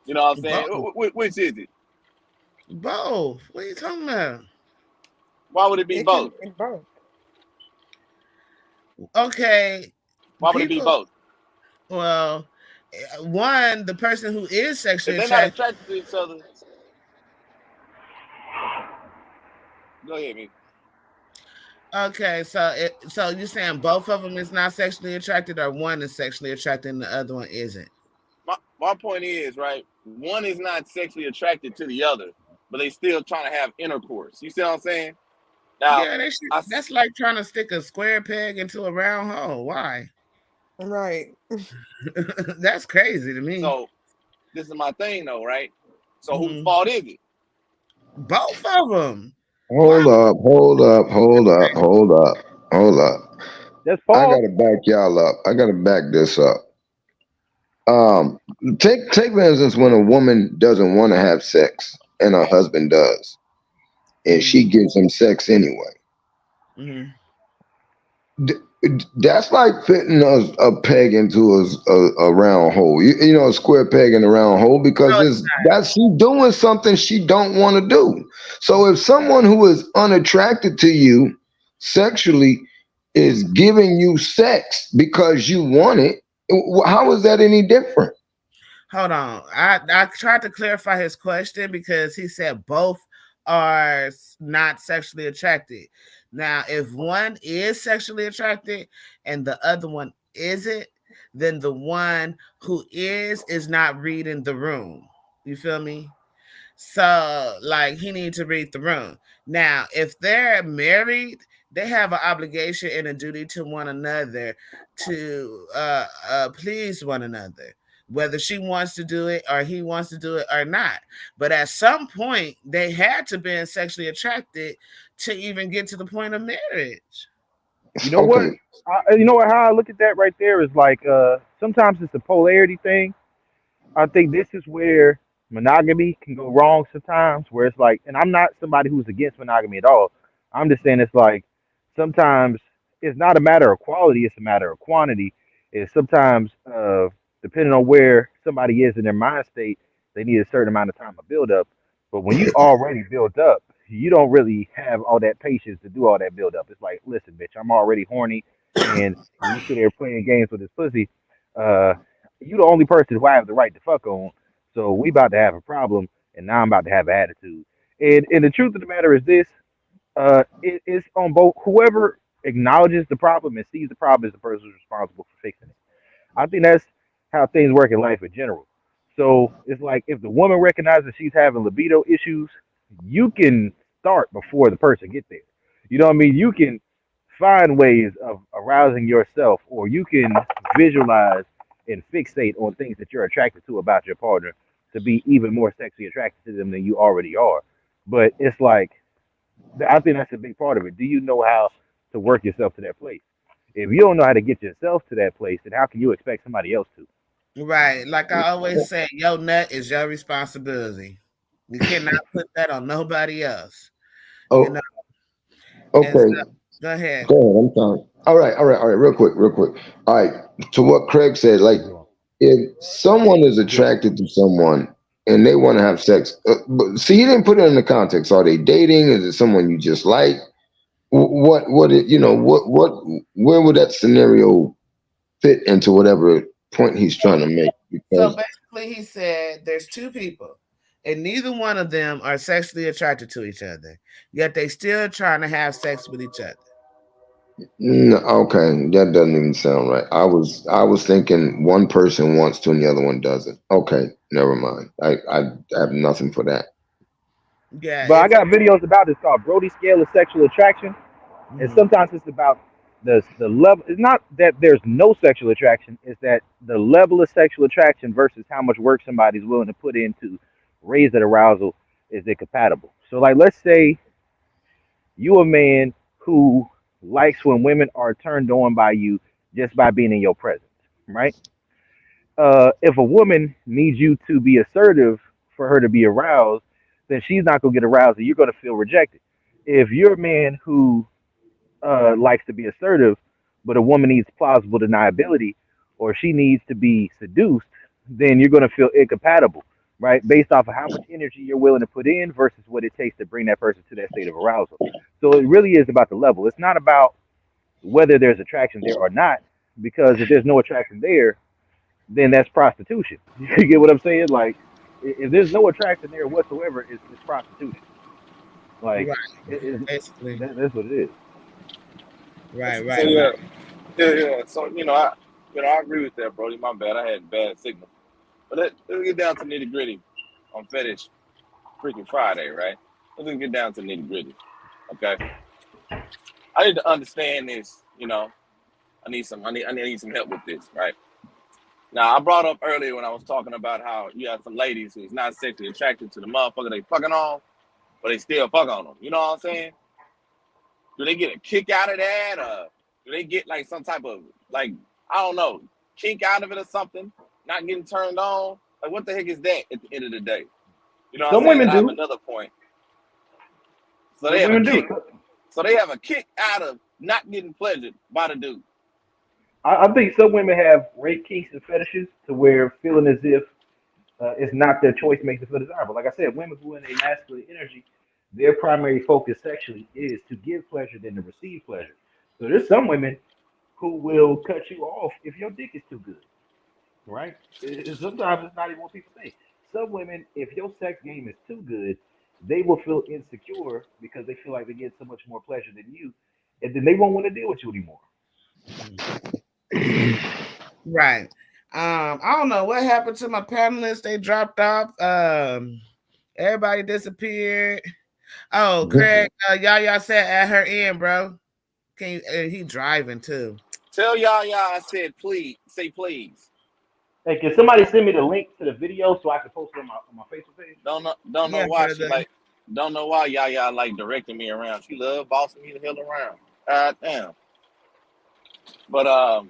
You know what I'm saying?
Both.
Which is it?
Both. What are you talking about?
Why would it be
It can
both?
be both.
Okay,
Why would it be
people.
both?
Well, one, the person who is
If
sexually
they're not
attracted.
attracted to each other, go ahead, me.
Okay, so you're saying both of them is not sexually attracted, or one is sexually attracted and the other one isn't?
My point is, right, one is not sexually attracted to the other, but they still trying to have intercourse. You see what I'm saying? Now,
Yeah, they should.
I
That's like trying to stick a square peg into a round hole. Why?
Right.
That's crazy to me.
so this is my thing though, right? So whose
Mhm.
fault is it?
Both of them. Why?
Hold up, hold up, hold up, hold up, hold up.
That's
I
Paul.
gotta back y'all up. I gotta back this up. Um, take for instance when a woman doesn't want to have sex and her husband does, and
Mhm.
she gives him sex anyway.
Mhm.
D- That's like fitting a peg into a round hole. You know, a square peg in a round hole because
No, it's
it's that's she doing something she don't want to do. So if someone who is unattracted to you sexually is giving you sex because you want it, how is that any different?
hold on. I tried to clarify his question because he said both are not sexually attracted. Now, if one is sexually attracted and the other one isn't, then the one who is not reading the room. You feel me? So, like, he needs to read the room. Now, if they're married, they have an obligation and a duty to one another to please one another, whether she wants to do it or he wants to do it or not. But at some point, they had to be sexually attracted to even get to the point of marriage.
You know what?
Okay,
You know what? How I look at that right there is like sometimes it's a polarity thing. I think this is where monogamy can go wrong sometimes, where it's like, and I'm not somebody who's against monogamy at all. I'm just saying it's like sometimes it's not a matter of quality, it's a matter of quantity. Is sometimes, depending on where somebody is in their mind state, they need a certain amount of time of build up. But when you already built up, you don't really have all that patience to do all that build up. It's like, listen, bitch, I'm already horny, and you sit there playing games with this pussy. Uh, you the only person who I have the right to fuck on. So we about to have a problem, and now I'm about to have an attitude. And the truth of the matter is this: it's on both. Whoever acknowledges the problem and sees the problem is the person who's responsible for fixing it. I think that's how things work in life in general. So it's like if the woman recognizes she's having libido issues, you can start before the person gets there. You know what I mean? You can find ways of arousing yourself, or you can visualize and fixate on things that you're attracted to about your partner to be even more sexually attracted to them than you already are. But it's like I think that's a big part of it. Do you know how to work yourself to that place? If you don't know how to get yourself to that place, then how can you expect somebody else to?
Right. Like I always say, your nut is your responsibility. You cannot put that on nobody else. You know,
oh,
and so
okay.
go ahead.
Go ahead. I'm sorry. All right, all right, all right. Real quick, real quick. All right. To what Craig said, like if someone is attracted to someone and they want to have sex, but see, he didn't put it in the context. Are they dating? Is it someone you just like? You know, where would that scenario fit into whatever point he's trying to make?
So
Because
basically, he said there's two people, and neither one of them are sexually attracted to each other, yet they still trying to have sex with each other.
no, okay, that doesn't even sound right. I was thinking one person wants to and the other one doesn't. Okay, never mind. I have nothing for that.
Yeah,
But I
if
got videos about this called Brody scale of sexual attraction, and
mhm.
sometimes it's about the level. It's not that there's no sexual attraction; it's that the level of sexual attraction versus how much work somebody's willing to put in to raise that arousal is it compatible. So, like, let's say you a man who likes when women are turned on by you just by being in your presence, right? If a woman needs you to be assertive for her to be aroused, then she's not gonna get aroused, and you're gonna feel rejected. If you're a man who likes to be assertive, but a woman needs plausible deniability, or she needs to be seduced, then you're gonna feel incompatible, right? Based off of how much energy you're willing to put in versus what it takes to bring that person to that state of arousal. So it really is about the level. It's not about whether there's attraction there or not. Because if there's no attraction there, then that's prostitution. You get what I'm saying? Like, if there's no attraction there whatsoever, it's prostitution. Like,
Right.
it,
Basically.
that's what it is.
Right.
So
Right.
yeah,
Right.
yeah. So I agree with that, Brody. My bad. I had bad signal. But let's get down to nitty gritty on fetish freaking Friday, right? Let's get down to nitty gritty. Okay. I need to understand this. I need some help with this, right? Now I brought up earlier when I was talking about how you have some ladies who's not sexually attracted to the motherfucker they fucking on, but they still fuck on them. You know what I'm saying? Do they get a kick out of that, or do they get like some type of like I don't know kink out of it or something? Not getting turned on. Like what the heck is that at the end of the day? You know what I'm
Some
saying? And
women
I have
do.
another point. So they
Some
have a
women do.
kick. So they have a kick out of not getting pleasured by the dude.
I think some women have rape kinks and fetishes to where feeling as if it's not their choice makes them feel desirable. Like I said, women who are in a masculine energy, their primary focus sexually is to give pleasure than to receive pleasure. So there's some women who will cut you off if your dick is too good, right? Sometimes it's not even what people think. Some women, if your sex game is too good, they will feel insecure because they feel like they get so much more pleasure than you, and then they won't want to deal with you anymore.
Right. I don't know what happened to my panelists. They dropped off. Everybody disappeared. Oh, Craig, y'all said at her end, bro. Can you, he driving too?
Tell y'all I said please. Say please.
Hey, can somebody send me the link to the video so I can post it on my Facebook page?
Don't know
Yeah,
why she
brother.
like. Don't know why y'all like directing me around. She love bossing me the hell around. God damn. But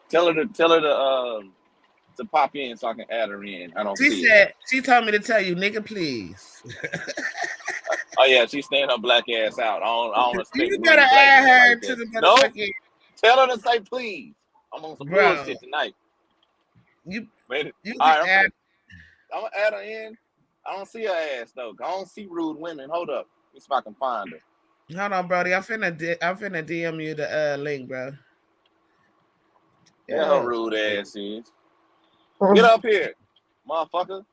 tell her to pop in so I can add her in. I don't
She
see it.
said she told me to tell you, nigga, please.
Oh yeah, she's staying her black ass out. I don't respect
You gotta
rude black
add
women
her
like
to
that.
the
No,
motherfucking
tell her to say please. I'm on some
bro.
bullshit tonight.
You
Man,
you
all
can
right,
add.
I'm gonna add her in. I don't see her ass though. I don't see rude women. Hold up. Let's see if I can find her.
Hold on, Brody. I'm finna DM you the link, bro.
There her
Yeah.
rude ass is. Get up here, motherfucker.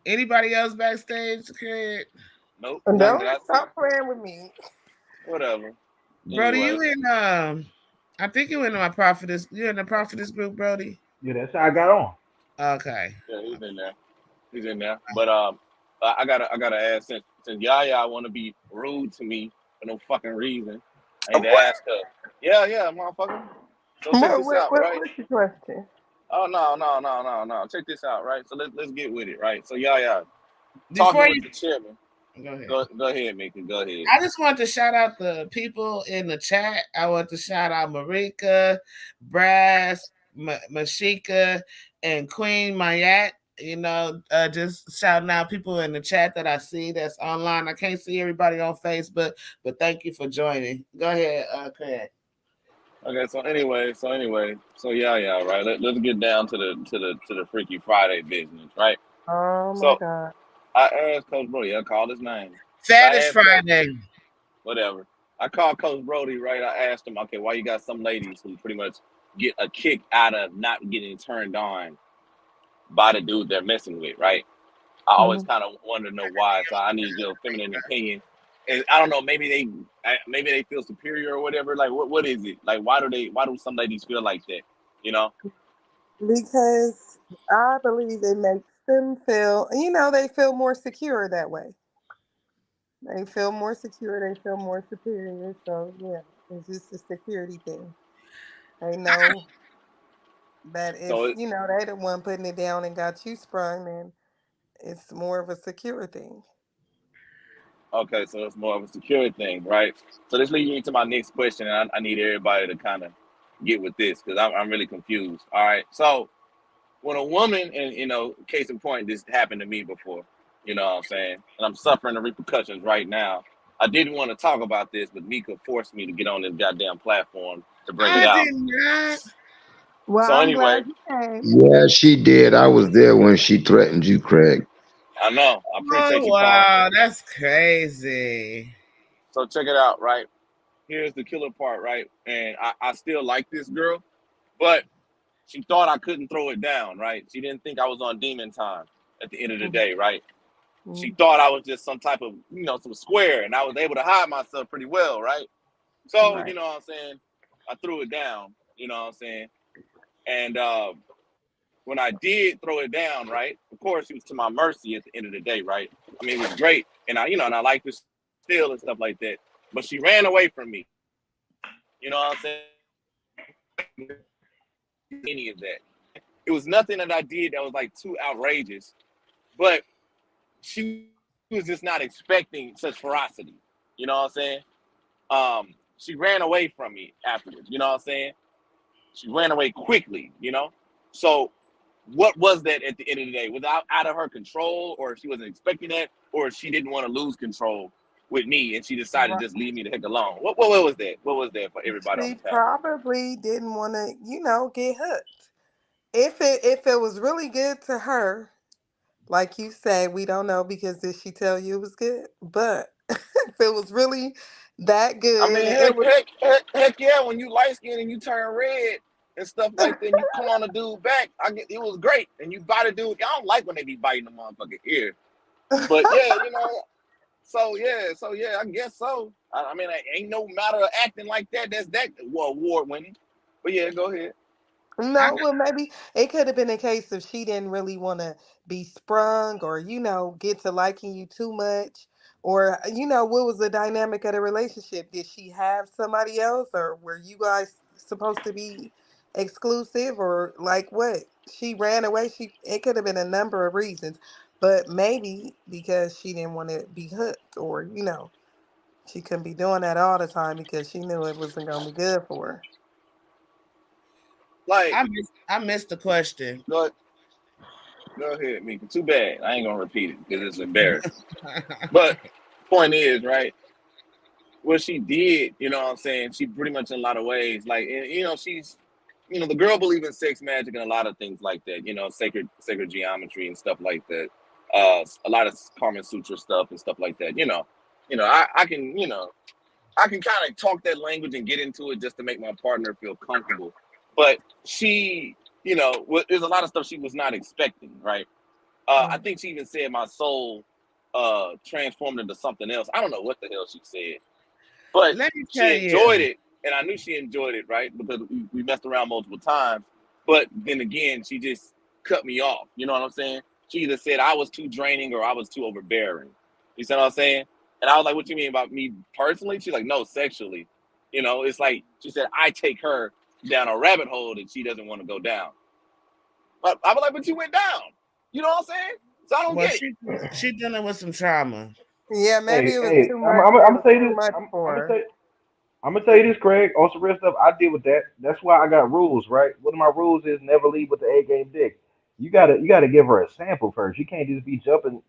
Anybody else backstage, Craig?
Nope, none that
Don't
I see.
stop playing with me.
Whatever.
Brody,
Anyway,
you in I think you in my prophetess. You in the prophetess group, Brody?
Yeah, that's how I got on.
Okay.
yeah, he's in there. He's in there. But I gotta ask since Yaya want to be rude to me for no fucking reason. I need to
What?
ask her. Yeah, motherfucker. So check this out, right?
What's your question?
Oh no. Check this out, right? So let's get with it, right? So Yaya
Before
talking with
you
the chairman.
go ahead.
Go ahead, Mickey. Go ahead.
I just want to shout out the people in the chat. I want to shout out Marika, Brass, Mashika, and Queen Mayat. Just shouting out people in the chat that I see that's online. I can't see everybody on Facebook, but thank you for joining. Go ahead, Craig.
Okay, so yeah, right. Let's get down to the Freaky Friday business, right?
Oh my
So
God.
I asked Coach Brody. I called his name. So I
Fetish
asked Coach,
Friday.
whatever. I called Coach Brody, right? I asked him, okay, why you got some ladies who pretty much get a kick out of not getting turned on by the dude they're messing with, right? I always
Mhm.
kind of wanted to know why. So I need your feminine opinion. And I don't know, maybe they feel superior or whatever. Like what is it? Like why do some ladies feel like that? You know?
Because I believe it makes them feel, they feel more secure that way. They feel more secure. They feel more superior. So yeah, it's just a security thing. They know that if
So it,
they the one putting it down and got you sprung, then it's more of a secure thing.
okay, so it's more of a security thing, right? So this leads me to my next question, and I need everybody to kind of get with this because I'm really confused. All right, so when a woman, and case in point, this happened to me before, you know what I'm saying, and I'm suffering the repercussions right now. I didn't want to talk about this, but Mika forced me to get on this goddamn platform to bring it
I
out.
did not.
Well,
So
I'm
anyway,
glad you came.
Yeah, she did. I was there when she threatened you, Craig.
I know I
Oh
appreciate you calling me.
wow, that's crazy.
So check it out, right? here's the killer part, right? And I still like this girl, but she thought I couldn't throw it down, right? She didn't think I was on demon time at the end of the
Mhm.
day, right? She
Mhm.
thought I was just some type of, some square, and I was able to hide myself pretty well, right? So,
Right.
what I'm saying? I threw it down, what I'm saying? And when I did throw it down, right? Of course, she was to my mercy at the end of the day, right? I mean, it was great, and I liked her still and stuff like that. But she ran away from me. What I'm saying? Any of that. It was nothing that I did that was like too outrageous, but she was just not expecting such ferocity. You know what I'm saying? She ran away from me afterwards. You know what I'm saying? She ran away quickly. So what was that at the end of the day? Was out of her control, or she wasn't expecting that, or she didn't want to lose control with me and she decided to
Right.
just leave me the heck alone? What was that? What was that for everybody on
She
the panel?
probably didn't want to, get hooked. If it was really good to her, like you say, we don't know because did she tell you it was good? But if it was really that
I
good,
mean,
it would.
heck yeah, when you light skin and you turn red and stuff like that, and you come on a dude back, it was great. And you bite a dude. I don't like when they be biting the motherfucking ear. But yeah, so yeah, I guess so. I mean, ain't no matter of acting like that. That's that award winning. But yeah, go ahead.
No, well, maybe it could have been a case if she didn't really want to be sprung or, get to liking you too much. Or, what was the dynamic of the relationship? Did she have somebody else or were you guys supposed to be exclusive or like what? She ran away. It could have been a number of reasons, but maybe because she didn't want to be hooked or, she couldn't be doing that all the time because she knew it wasn't going to be good for her.
Like,
I missed the question.
go go ahead, Mika. Too bad. I ain't gonna repeat it because it's embarrassing. But point is, right? What she did, what I'm saying, she pretty much in a lot of ways, like, she's, the girl believe in sex magic and a lot of things like that, sacred geometry and stuff like that. A lot of Karma Sutra stuff and stuff like that. I can kind of talk that language and get into it just to make my partner feel comfortable. But she, there's a lot of stuff she was not expecting, right? I
Mm.
think she even said my soul transformed into something else. I don't know what the hell she said, but
Let me
she
tell
enjoyed
you.
it, and I knew she enjoyed it, right? Because we messed around multiple times. But then again, she just cut me off. You know what I'm saying? She either said I was too draining or I was too overbearing. You see what I'm saying? And I was like, "What you mean about me personally?" She's like, "No, sexually." It's like she said I take her down a rabbit hole that she doesn't want to go down. But I was like, "But you went down." You know what I'm saying? So I don't
Well,
get it.
she dealing with some trauma.
Yeah, maybe
Hey,
it was
hey,
too
I'm,
much.
I'm, I'm
It
gonna
was
say
too
this.
much
I'm
for
gonna
her.
say. I'm gonna tell you this, Craig. On some real stuff, I deal with that. That's why I got rules, right? One of my rules is never leave with the A game dick. You gotta give her a sample first. You can't just be jumping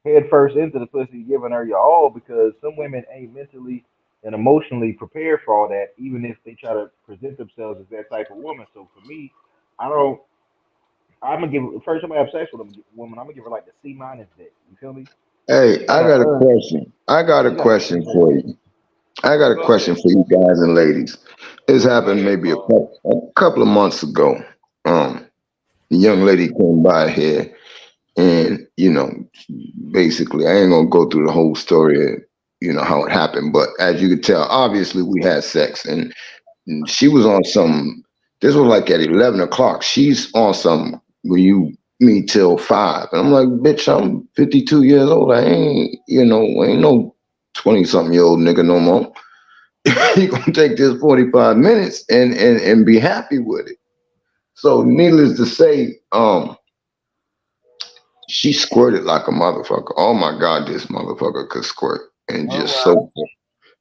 head first into the pussy, giving her your all because some women ain't mentally and emotionally prepared for all that, even if they try to present themselves as that type of woman. So for me, I don't. I'm gonna give first time I have sex with a woman. I'm gonna give her like the C minus dick. You feel me?
Hey,
She
I
gotta
got a
earn.
question. I got a
She gotta
question
earn that.
for you. I got a
Go
question
ahead.
for you guys and ladies. This
Go
happened
ahead,
maybe
Paul.
a couple of months ago. A young lady came by here, and basically, I ain't gonna go through the whole story. How it happened, but as you could tell, obviously we had sex, and she was on some. This was like at 11 o'clock. She's on some. Will you meet till 5? And I'm like, bitch, I'm 52 years old. I ain't no 20 something year old nigga no more. You gonna take this 45 minutes and be happy with it. So needless to say, she squirted like a motherfucker. Oh my god, this motherfucker could squirt and
Oh
just
wow.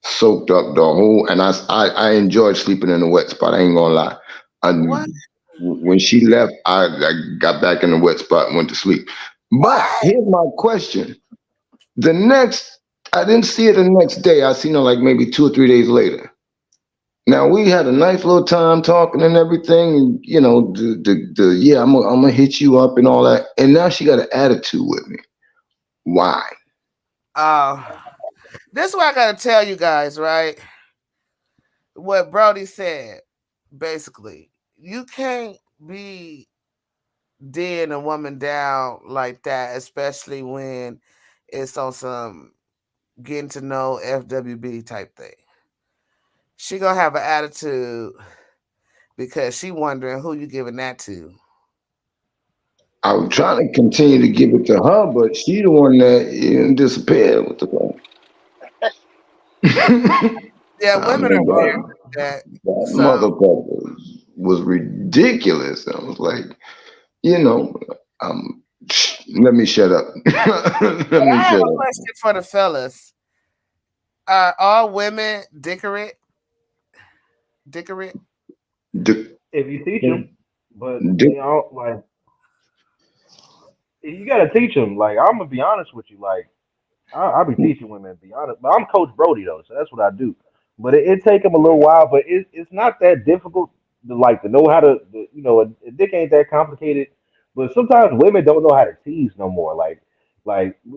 soaked up the whole. And I enjoyed sleeping in the wet spot. I ain't gonna lie. I,
What?
when she left, I got back in the wet spot and went to sleep. But
What?
here's my question: the next, I didn't see her the next day. I seen her like maybe 2 or 3 days later. Now we had a nice little time talking and everything, and the yeah, I'm gonna hit you up and all that. And now she got an attitude with me. Why?
Uh, this is what I gotta tell you guys, right? what Brody said, basically, you can't be D'ing a woman down like that, especially when it's on some getting to know FWB type thing. She gonna have an attitude because she wondering who you giving that to.
I was trying to continue to give it to her, but she the one that disappeared. What the fuck?
Yeah,
I
women
mean,
are weird
that,
like that.
that
So
motherfucker was ridiculous. I was like, you know, um, let me shut up. Let me
I have
shut
a
up.
question for the fellas. Are all women dickerate? Dickerate?
D-
If you teach them, but
d-
like you gotta teach them. Like I'm gonna be honest with you, like I'll be teaching women, to be honest. But I'm Coach Brody though, so that's what I do. But it take them a little while, but it's not that difficult to like to know how a dick ain't that complicated. But sometimes women don't know how to tease no more. Like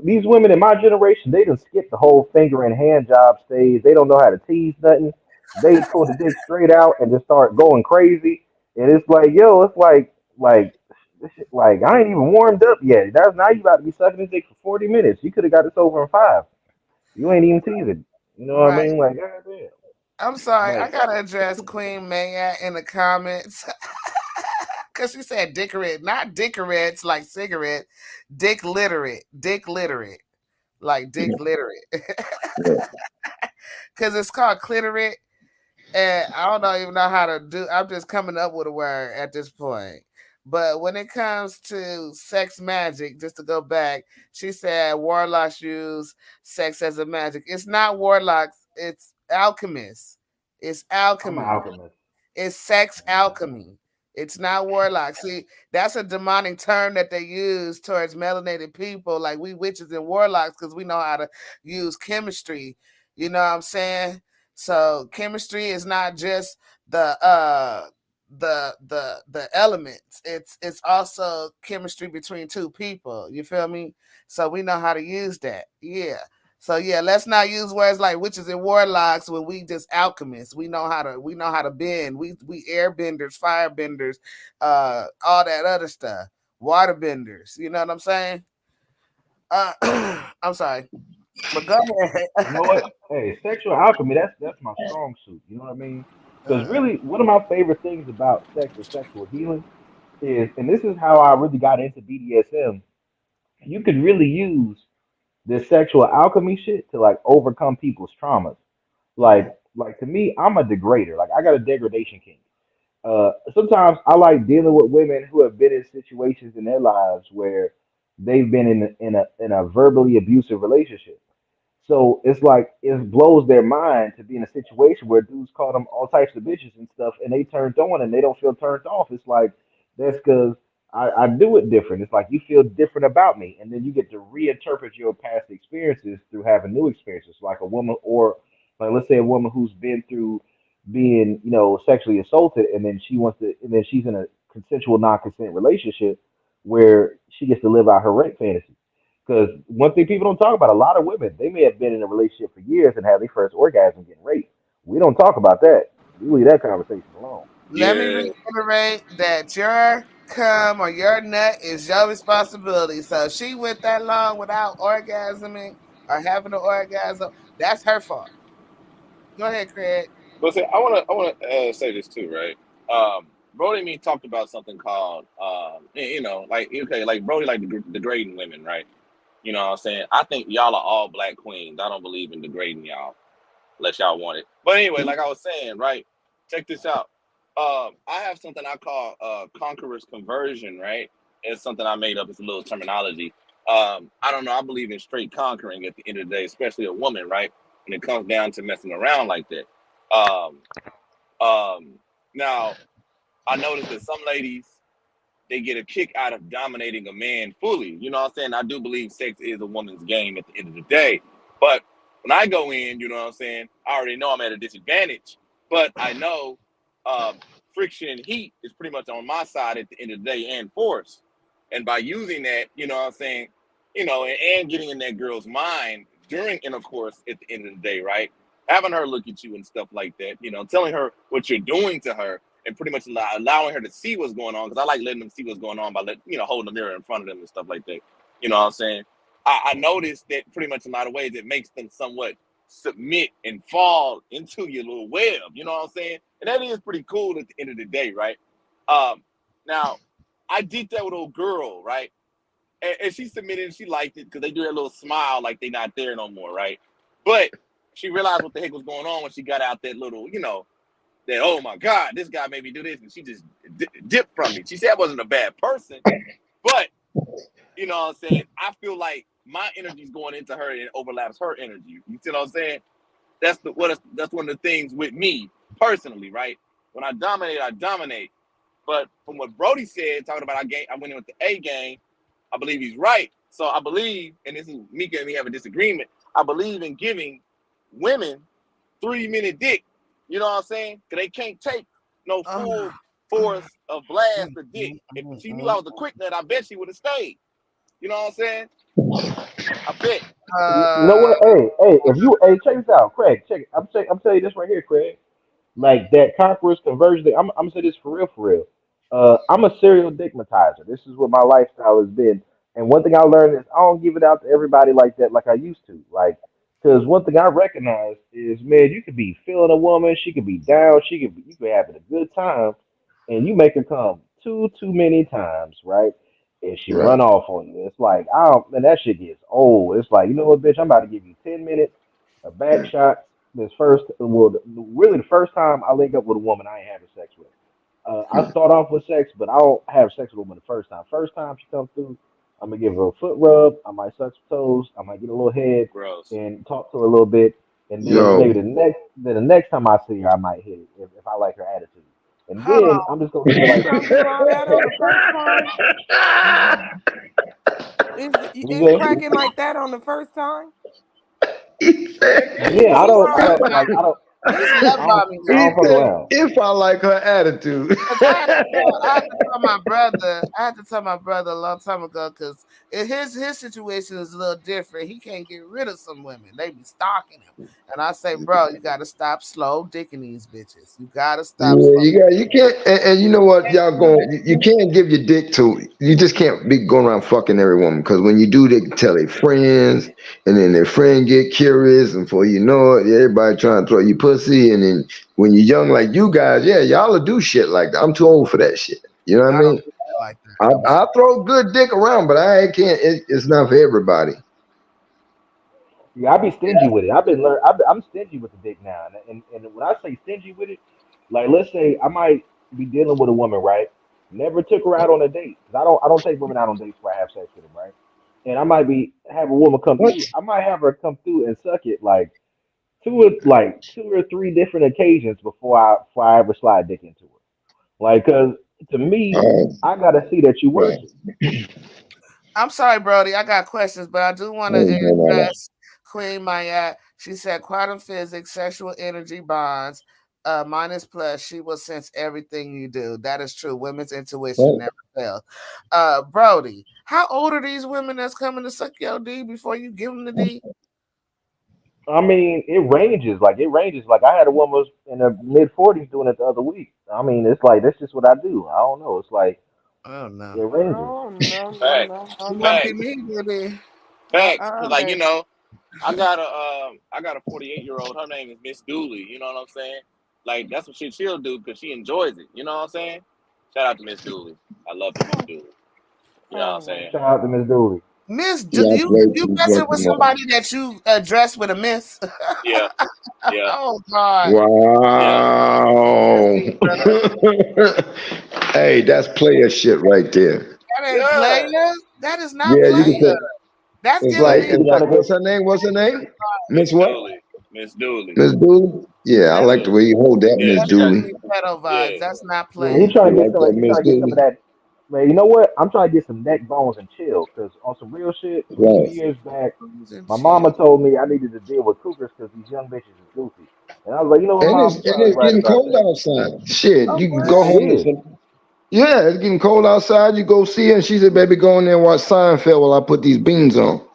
these women in my generation, they done skip the whole finger and hand job stage. They don't know how to tease nothing. They pull the dick straight out and just start going crazy. And it's like, yo, it's like this shit, like I ain't even warmed up yet. That's now you about to be sucking this dick for 40 minutes. You could have got this over in 5. You ain't even teasing. You know what I
Right.
mean? Like, goddamn.
I'm sorry. I
Like,
gotta address Queen Maya in the comments because she said dickerate, not dickerettes like cigarette, dick literate, like dick literate, because it's called cliterate. And I don't know, even know how to do. I'm just coming up with a word at this point. But when it comes to sex magic, just to go back, she said warlocks use sex as a magic. It's not warlocks. It's alchemists. It's
I'm an
alchemy.
alchemist.
It's sex alchemy. It's not warlock. See, that's a demonic term that they use towards melanated people, like we witches and warlocks, because we know how to use chemistry. You know what I'm saying? So chemistry is not just the elements. It's also chemistry between two people. You feel me? So we know how to use that. Yeah. So yeah, let's not use words like witches and warlocks when we just alchemists. We know how to bend. We airbenders, firebenders, all that other stuff. Water benders. You know what I'm saying? I'm sorry. But go
You know
ahead.
what? Hey, sexual alchemy, that's my strong suit. You know what I mean? Because
uh,
really, one of my favorite things about sex or sexual healing is, and this is how I really got into BDSM, you could really use this sexual alchemy shit to like overcome people's traumas. Like to me, I'm a degrader. Like I got a degradation kink. Sometimes I like dealing with women who have been in situations in their lives where they've been in a verbally abusive relationship. So it's like it blows their mind to be in a situation where dudes call them all types of bitches and stuff, and they turned on and they don't feel turned off. It's like that's because I do it different. It's like you feel different about me, and then you get to reinterpret your past experiences through having new experiences. Like a woman, or like let's say a woman who's been through being sexually assaulted, and then and then she's in a consensual non-consent relationship where she gets to live out her rape fantasy. Because one thing people don't talk about, a lot of women, they may have been in a relationship for years and have their first orgasm getting raped. We don't talk about that. We leave that conversation alone.
Let me
Yeah.
reiterate that your cum or your nut is your responsibility. So if she went that long without orgasming or having an orgasm, that's her fault. Go ahead, Craig.
But say, I wanna say this too, right? Brody and me talked about something called like okay, like Brody like degrading women, right? You know what I'm saying? I think y'all are all black queens. I don't believe in degrading y'all unless y'all want it. But anyway, like I was saying, right? Check this out. I have something I call conqueror's conversion, right? It's something I made up. It's a little terminology. I don't know. I believe in straight conquering at the end of the day, especially a woman, right? When it comes down to messing around like that. Um, um, Now, I noticed that some ladies they get a kick out of dominating a man fully. You know what I'm saying? I do believe sex is a woman's game at the end of the day. But when I go in, you know what I'm saying? I already know I'm at a disadvantage, but I know friction and heat is pretty much on my side at the end of the day and force. And by using that, you know what I'm saying? And getting in that girl's mind during intercourse at the end of the day, right? having her look at you and stuff like that, telling her what you're doing to her and pretty much allowing her to see what's going on. Because I like letting them see what's going on by holding the mirror in front of them and stuff like that. You know what I'm saying? I noticed that pretty much in a lot of ways it makes them somewhat submit and fall into your little web. You know what I'm saying? And that is pretty cool at the end of the day, right? Now, I did that with old girl, right? And she submitted and she liked it because they do that little smile like they not there no more, right? But she realized what the heck was going on when she got out that little, that, oh my God, this guy made me do this. And she just dipped from me. She said I wasn't a bad person, but, you know what I'm saying? I feel like my energy's going into her and it overlaps her energy. You see what I'm saying? That's one of the things with me personally, right? When I dominate, I dominate. But from what Brody said, talking about I went in with the A game, I believe he's right. So I believe, and this is Mika and me have a disagreement, I believe in giving women 3-minute dick. You know what I'm saying? Because they can't take no full force of blast of dick. If she knew I was a quick nut, I bet she would have stayed. You know what I'm saying? I bet.
You know what? Hey, check this out, Craig. Check it. I'm telling you this right here, Craig. Like that conqueror's conversion thing. I'm gonna say this for real, for real. I'm a serial digmatizer. This is what my lifestyle has been. And one thing I learned is I don't give it out to everybody like that, like I used to. Like, because one thing I recognize is, man, you could be feeling a woman, she could be down, you could be having a good time, and you make her come too many times, right? And she
Right.
run off on you. It's like, oh man, that shit gets old. It's like, you know what, bitch, I'm about to give you 10 minutes, a back shot. Really the first time I link up with a woman I ain't having sex with. I start off with sex, but I don't have sex with a woman the first time. First time she comes through, I'm gonna give her a foot rub. I might suck some toes. I might get a little head
Gross.
and talk to her a little bit. And then
Yo.
maybe the next time I see her, I might hit it if I like her attitude. And
Hold
then
on.
I'm just gonna leave it
You
like
gonna do all that on the first time?
you
Is
say?
cracking like that on the first time?
He said,
Yeah,
You
I
are
don't like
He's love bombing
I
he
y'all.
don't fuck
said,
around.
if I like her attitude.
'Cause I had to tell my brother. I had to tell my brother a long time ago because his situation is a little different. He can't get rid of some women; they be stalking him. And I say, bro, you got to stop slow dicking these bitches. You got to stop
Yeah,
slow.
you can't, and you know what, y'all you can't give your dick to, you just can't be going around fucking every woman, because when you do, they tell their friends, and then their friend get curious, and before you know it, everybody trying to throw you pussy, and then when you're young like you guys, yeah, y'all will do shit like that. I'm too old for that shit. You know what I
I don't
mean?
do that like that. I'm
I throw good dick around, but I can't. It's not for everybody.
Yeah, I be stingy with it. I'm stingy with the dick now, and when I say stingy with it, like let's say I might be dealing with a woman, right? Never took her out on a date because I don't take women out on dates where I have sex with them, right? And I might have a woman come
What?
through. I might have her come through and suck it like two or three different occasions before I ever slide dick into her. Like, cause to me,
Oh,
I gotta see that you worth
right.
it.
I'm sorry, Brody. I got questions, but I do want
I
to
ain't doing all that.
address Queen Maya. She said quantum physics, sexual energy bonds, minus plus. She will sense everything you do. That is true. Women's intuition
Right.
never fails. Brody, how old are these women that's coming to suck your D before you give them the D?
I mean, it ranges. Like it ranges. Like I had a woman was in her mid 40s doing it the other week. I mean, it's like that's just what I do. I don't know. It's like
Oh no,
it ranges.
No, no, no,
Facts.
no, no,
you must be
no.
Facts.
me, baby.
Facts. Cause like,
Baby.
I got a 48-year-old. Her name is Miss Dooley. You know what I'm saying? Like that's what she'll do because she enjoys it. You know what I'm saying? Shout out to Miss Dooley. I love you, Miss Dooley. You know what I'm
Oh,
saying?
Shout out to Miss Dooley.
Miss,
Yeah, I play
you
too
messing with
fucking much.
somebody that you address with a miss?
Yeah, yeah,
Oh God,
yeah.
that's
Wow.
deep, brother.
Hey, that's player shit right there.
That ain't
Yeah.
player. That is not
Yeah, you can
player.
say
That's
it's
giving
like,
Hey,
me
you trying to get?
what's her name? What's her name? Miss
Miss
what?
Dooley. Miss Dooley.
Miss Dooley? Yeah, I
Miss
that's
like the
Dooley.
way you hold that,
Yeah,
Miss
that's
she got.
giving
Dooley.
me pedo vibes.
Yeah.
That's not
Yeah, he
playing.
trying
You
to get
like
some.
that,
He
Miss
trying to get some of
Dooley?
that. Man, you know what? I'm trying to get some neck bones and chill. Cause on some real shit, a few
Right.
years back,
And
my
chill.
mama told me I needed to deal with cougars because these young bitches is goofy. And I was like, you know what,
And
mom? You're
it's
probably right
getting
about
cold
that.
outside. Shit,
Oh
you can go
what?
It
home to
is.
some. Yeah, it's getting cold outside. You go see her, and she said, "Baby, go in there and watch Seinfeld while I put these beans on."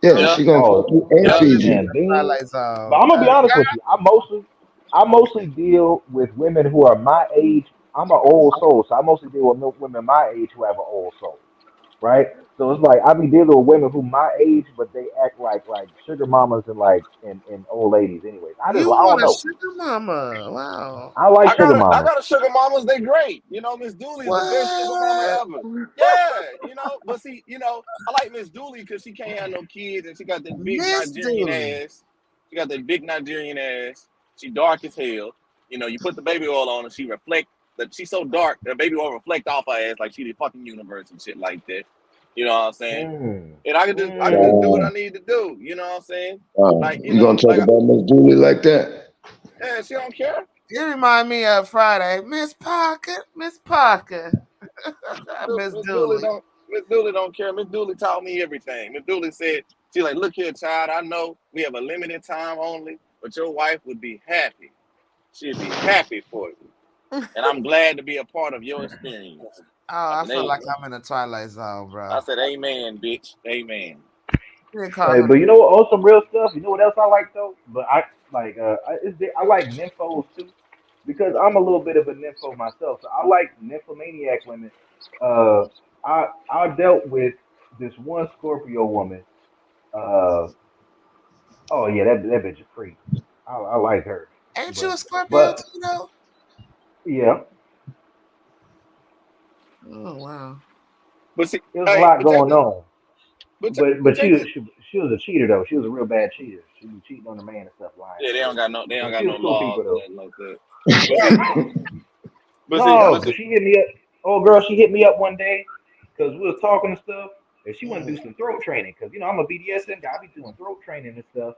Yeah,
Yeah,
she gonna fuck
Oh
you and
yeah.
feed
man,
you.
beans.
Twilight
But
Zone.
I'm gonna be honest
Yeah,
with you. I mostly deal with women who are my age. I'm an old soul, so I mostly deal with women my age who have an old soul, right? So it's like I be dealing with women who my age, but they act like sugar mamas and and old ladies. Anyways,
you
I don't
want a
know.
sugar mama? Wow.
I like
I
sugar
got a I
mamas.
got a sugar mamas. They great. Miss Dooley is the best sugar mama
What?
ever. Yeah, but see, I like Miss Dooley because she can't have no kids and she got that big
Miss
Nigerian
Dooley.
ass. She got that big Nigerian ass. She dark as hell. You put the baby oil on and she reflect that she's so dark the baby oil reflect off her ass like she the fucking universe and shit like that. You know what I'm saying?
Mm,
And I can just do what I
mm.
need to do. You know what I'm saying?
You gonna talk about Miss Julie like that?
Yeah, she don't care.
You remind me of Friday. Miss Parker. Miss Parker. Miss
Miss Dooley
Dooley.
don't Miss Dooley don't care. Miss Dooley taught me everything. Miss Dooley said, she's like, look here, child, I know we have a limited time only, but your wife would be happy. She'd be happy for you. And I'm glad to be a part of your experience. I
Oh, I
said,
feel
hey,
like I'm in the Twilight Zone,
I
bro.
said, amen, bitch. Amen.
You didn't call
Hey,
him.
but you know what? On some real stuff. You know what else I like though? But I like nymphos too, because I'm a little bit of a nympho myself. So I like nymphomaniac women. Uh, I dealt with this one Scorpio woman. Uh, oh yeah, that bitch is freak. I like her,
Ain't you
but
a Scorpio
but
too, though?
yeah,
Oh, wow.
But see,
it was a
hey,
lot going on.
but
But
check this.
she was a cheater though. She was a real bad cheater. She be cheating on her man and stuff, lying
Yeah,
and shit.
they don't
She
got
was
no
cool people
laws or
though.
nothing like that. But see,
No,
but
but
see,
she hit me up. Oh, girl, she hit me up one day because we was talking and stuff, and she wanted to
mm,
do some throat training because I'm a BDSM guy. I be doing throat training and stuff.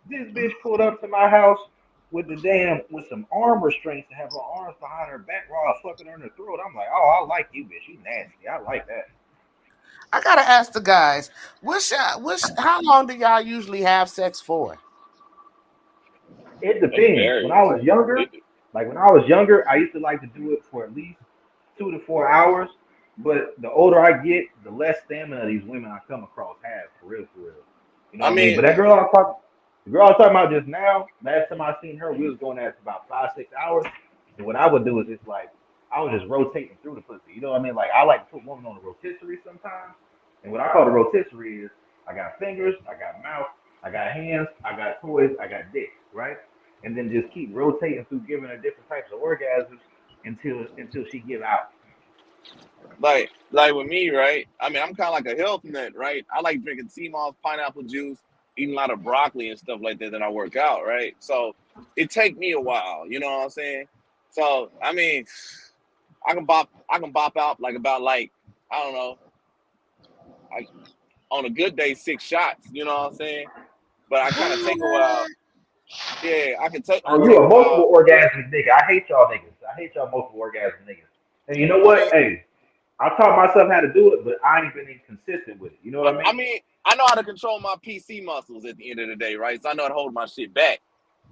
This bitch pulled up to my house with with some arm restraints to have her arms behind her back while I was fucking her in the throat. I'm like, oh, I like you, bitch. You nasty. I like that.
I gotta ask the guys, how long do y'all usually have sex for?
It
it
depends. When I
varies.
was younger,
It,
like when I was younger, I used to like to do it for at least 2 to 4 hours. But the older I get, the less stamina these women I come across have, for real, for real. You know
I
what I mean?
mean,
But the girl I was talking about just now, last time I seen her, we was going at about 5, 6 hours. And what I would do is just like I was just rotating through the pussy. You know what I mean? Like I like to put women on a rotisserie sometimes. And what I call the rotisserie is I got fingers, I got mouth, I got hands, I got toys, I got dicks, right? And then just keep rotating through giving her different types of orgasms until she give out.
like with me, right? I mean, I'm kind of like a health nut, right? I like drinking sea moss, pineapple juice, eating a lot of broccoli and stuff like that. Then I work out, right? So it take me a while. You know what I'm saying? So I mean, I can bop out like about like I don't know, like on a good day 6 shots. You know what I'm saying? But I kind of take a while.
What?
Yeah, I
Oh, you
take a
a multiple
while.
orgasmic nigga. I hate y'all niggas. I hate y'all multiple orgasmic niggas. And you know
I
what?
mean,
Hey, I taught myself how to do it, but I ain't been consistent with it. You know
I,
what I
I
mean?
mean, I know how to control my PC muscles at the end of the day, right? So I know how to hold my shit back.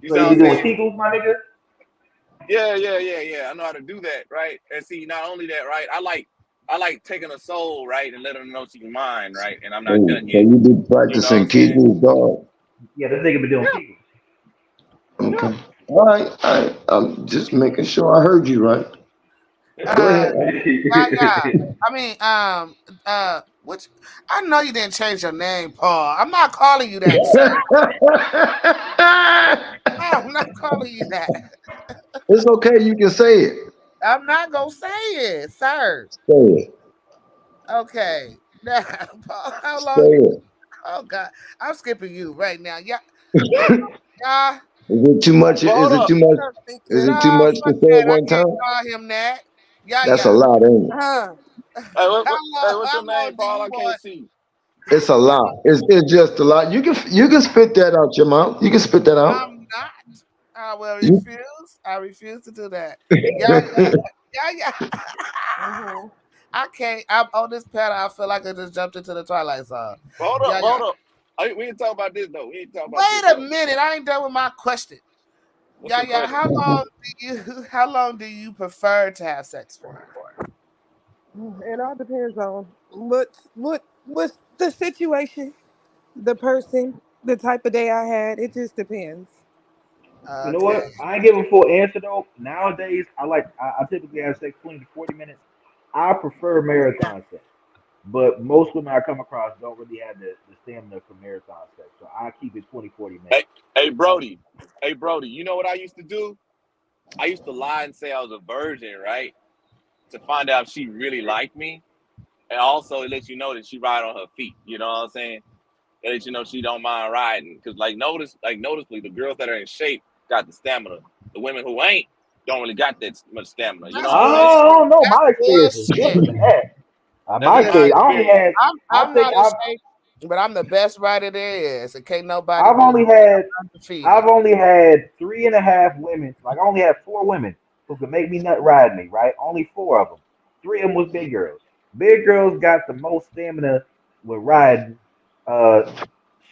You
So
see what
you
I'm
be doing
saying?
Kegels, my nigga?
Yeah. I know how to do that, right? And see, not only that, right? I like taking a soul, right, and letting her know she's mine, right? And I'm not
So
done yet.
you be
You know what I'm
practicing
saying?
Kegels, dog?
Yeah, this nigga be doing
Yeah,
Kegels.
yeah.
Okay. All right. I'm just making sure I heard you right. Go
Uh,
ahead.
yeah. I mean, which I know you didn't change your name, Paul. I'm not calling you that, sir. I'm not calling you that.
It's okay. You can say it.
I'm not gonna say it, sir.
Say it.
Okay. Now, Paul, how
Say
long?
it.
Oh God, I'm skipping you right now. Yeah,
Is
yeah.
it too much?
But hold
Is it
up.
too much?
I'm thinking,
Is it too
oh
much to
fuck
say
that,
at
I
one
can't
time?
call him that. Yeah,
That's a
yeah.
lot, ain't it?
Huh.
Hey,
How
what's your
long
name,
do
Paul?
you
I can't
want?
see.
It's a lot. It's just a lot. You can spit that out your mouth. You can spit that out.
I'm not. I will
You,
refuse. I refuse to do that. Yeah, yeah. I can't. I'm on this panel. I feel like I just jumped into the Twilight Zone. Yeah, yeah.
Hold up. We ain't talk about this though. We ain't talk about this
Wait a
though.
minute. I ain't done with my question.
What's
Yeah,
your
yeah.
question?
How long do you prefer to have sex for? It all depends on what's the situation.
The person, the type of day I had, it just depends.
You know
Okay.
what? I ain't give a full answer though. Nowadays, I typically have sex 20 to 40 minutes. I prefer marathon sex, but most women I come across don't really have the stamina for marathon sex. So I keep it 20 40
Hey,
minutes.
hey,
Like,
Brody. Hey, Brody. You know what I used to do? I used to lie and say I was a virgin, right? To find out if she really liked me, and also it lets you know that she ride on her feet. You know what I'm saying? It lets you know she don't mind riding. Cause noticeably, the girls that are in shape got the stamina. The women who ain't don't really got that much stamina. You know
That's
what I'm
I
saying?
bullshit.
don't know.
That's
My experience is
bullshit.
different than that.
That's
My
just
Listen,
my
experience, I only
experience.
had, I
I'm
think
not in shape, but I'm the best rider there is, and can't nobody
I've
beat
only
me.
had
I'm undefeated.
I've only had 3.5 women. Like I only had 4 women who could make me nut ride me. Right, only 4 of them. 3 of them was big girls. Big girls got the most stamina with riding. Uh,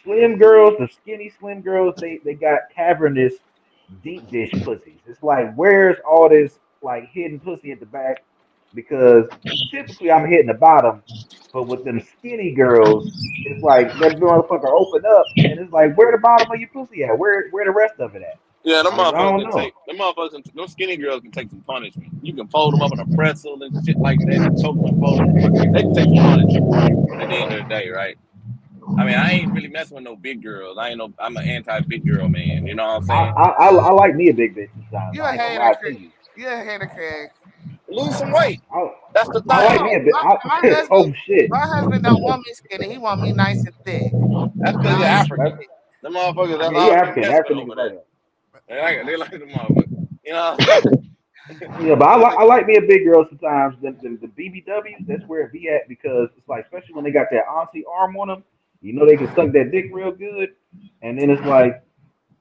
Slim girls, the skinny slim girls, they got cavernous deep dish pussies. It's like where's all this like hidden pussy at the back? Because typically I'm hitting the bottom, but with them skinny girls, it's like that motherfucker open up and it's like where the bottom of your pussy at? Where the rest of it at?
Yeah, them
Like I
motherfuckers
don't
can
know.
take them skinny girls can take some punishment. You can fold them up in a pretzel and shit like that, and choke them and fold them in a pretzel. They can take some punishment at the end of the day, right? I mean, I ain't really messing with no big girls. I'm an anti big girl man. You know what I'm saying?
I like me a big bitch sometimes.
You a
I ain't gonna
hater,
lie to
Craig.
you.
You a hater, Craig.
Lose some weight.
I
That's the
I like me
thing.
No,
a bit.
my husband,
Oh shit.
my husband don't want me skinny. He want me nice and thick,
That's because you're
nice and
African.
That's
thick.
The motherfuckers, that's
yeah. He
all they
African.
mess with
African
over
niggas like
there.
that.
They like the motherfucker. You know what I'm saying?
Yeah, but
They like
I like me a big girl sometimes. The BBWs, that's where it be at because it's like, especially when they got that auntie arm on them, you know they can suck that dick real good. And then it's like,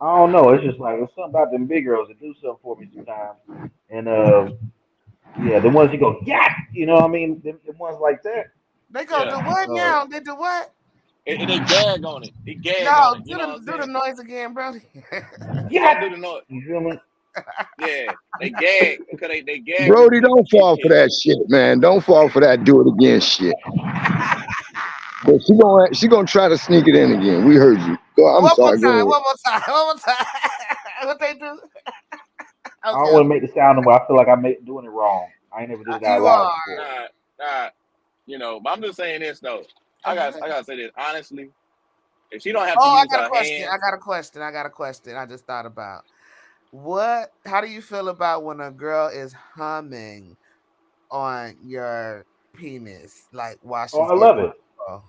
I don't know, it's just like, it's something about them big girls that do something for me sometimes. And yeah, the ones you go, yeah, you know what I mean? The ones like that.
They go
yeah.
do what
Uh,
now? They do what?
And they gag on it. They gag
No,
on it. You
do
know what I'm
the
saying?
noise again, bro.
You
yeah,
gotta do the noise.
you feel me?
Yeah. They gag because they gag when
Brody,
when
don't
you get
fall for
pinched.
that shit, man. Don't fall for that do it again shit. But she gonna try to sneak it in again. We heard you. Go. I'm
One more
sorry. Go
time,
ahead.
one more time, one more time. What they do?
I don't
Okay,
want to make the sound where I feel like doing it wrong. I ain't never did it out
you
loud
are.
before.
Nah, nah. But I'm just saying this though. I gotta say this honestly. If she don't have to
Oh, I
use
got a
her
question. I
hands,
got a question. I got a question. I just thought about what. How do you feel about when a girl is humming on your penis, like while
Oh,
she's
I
getting?
love it.
Oh,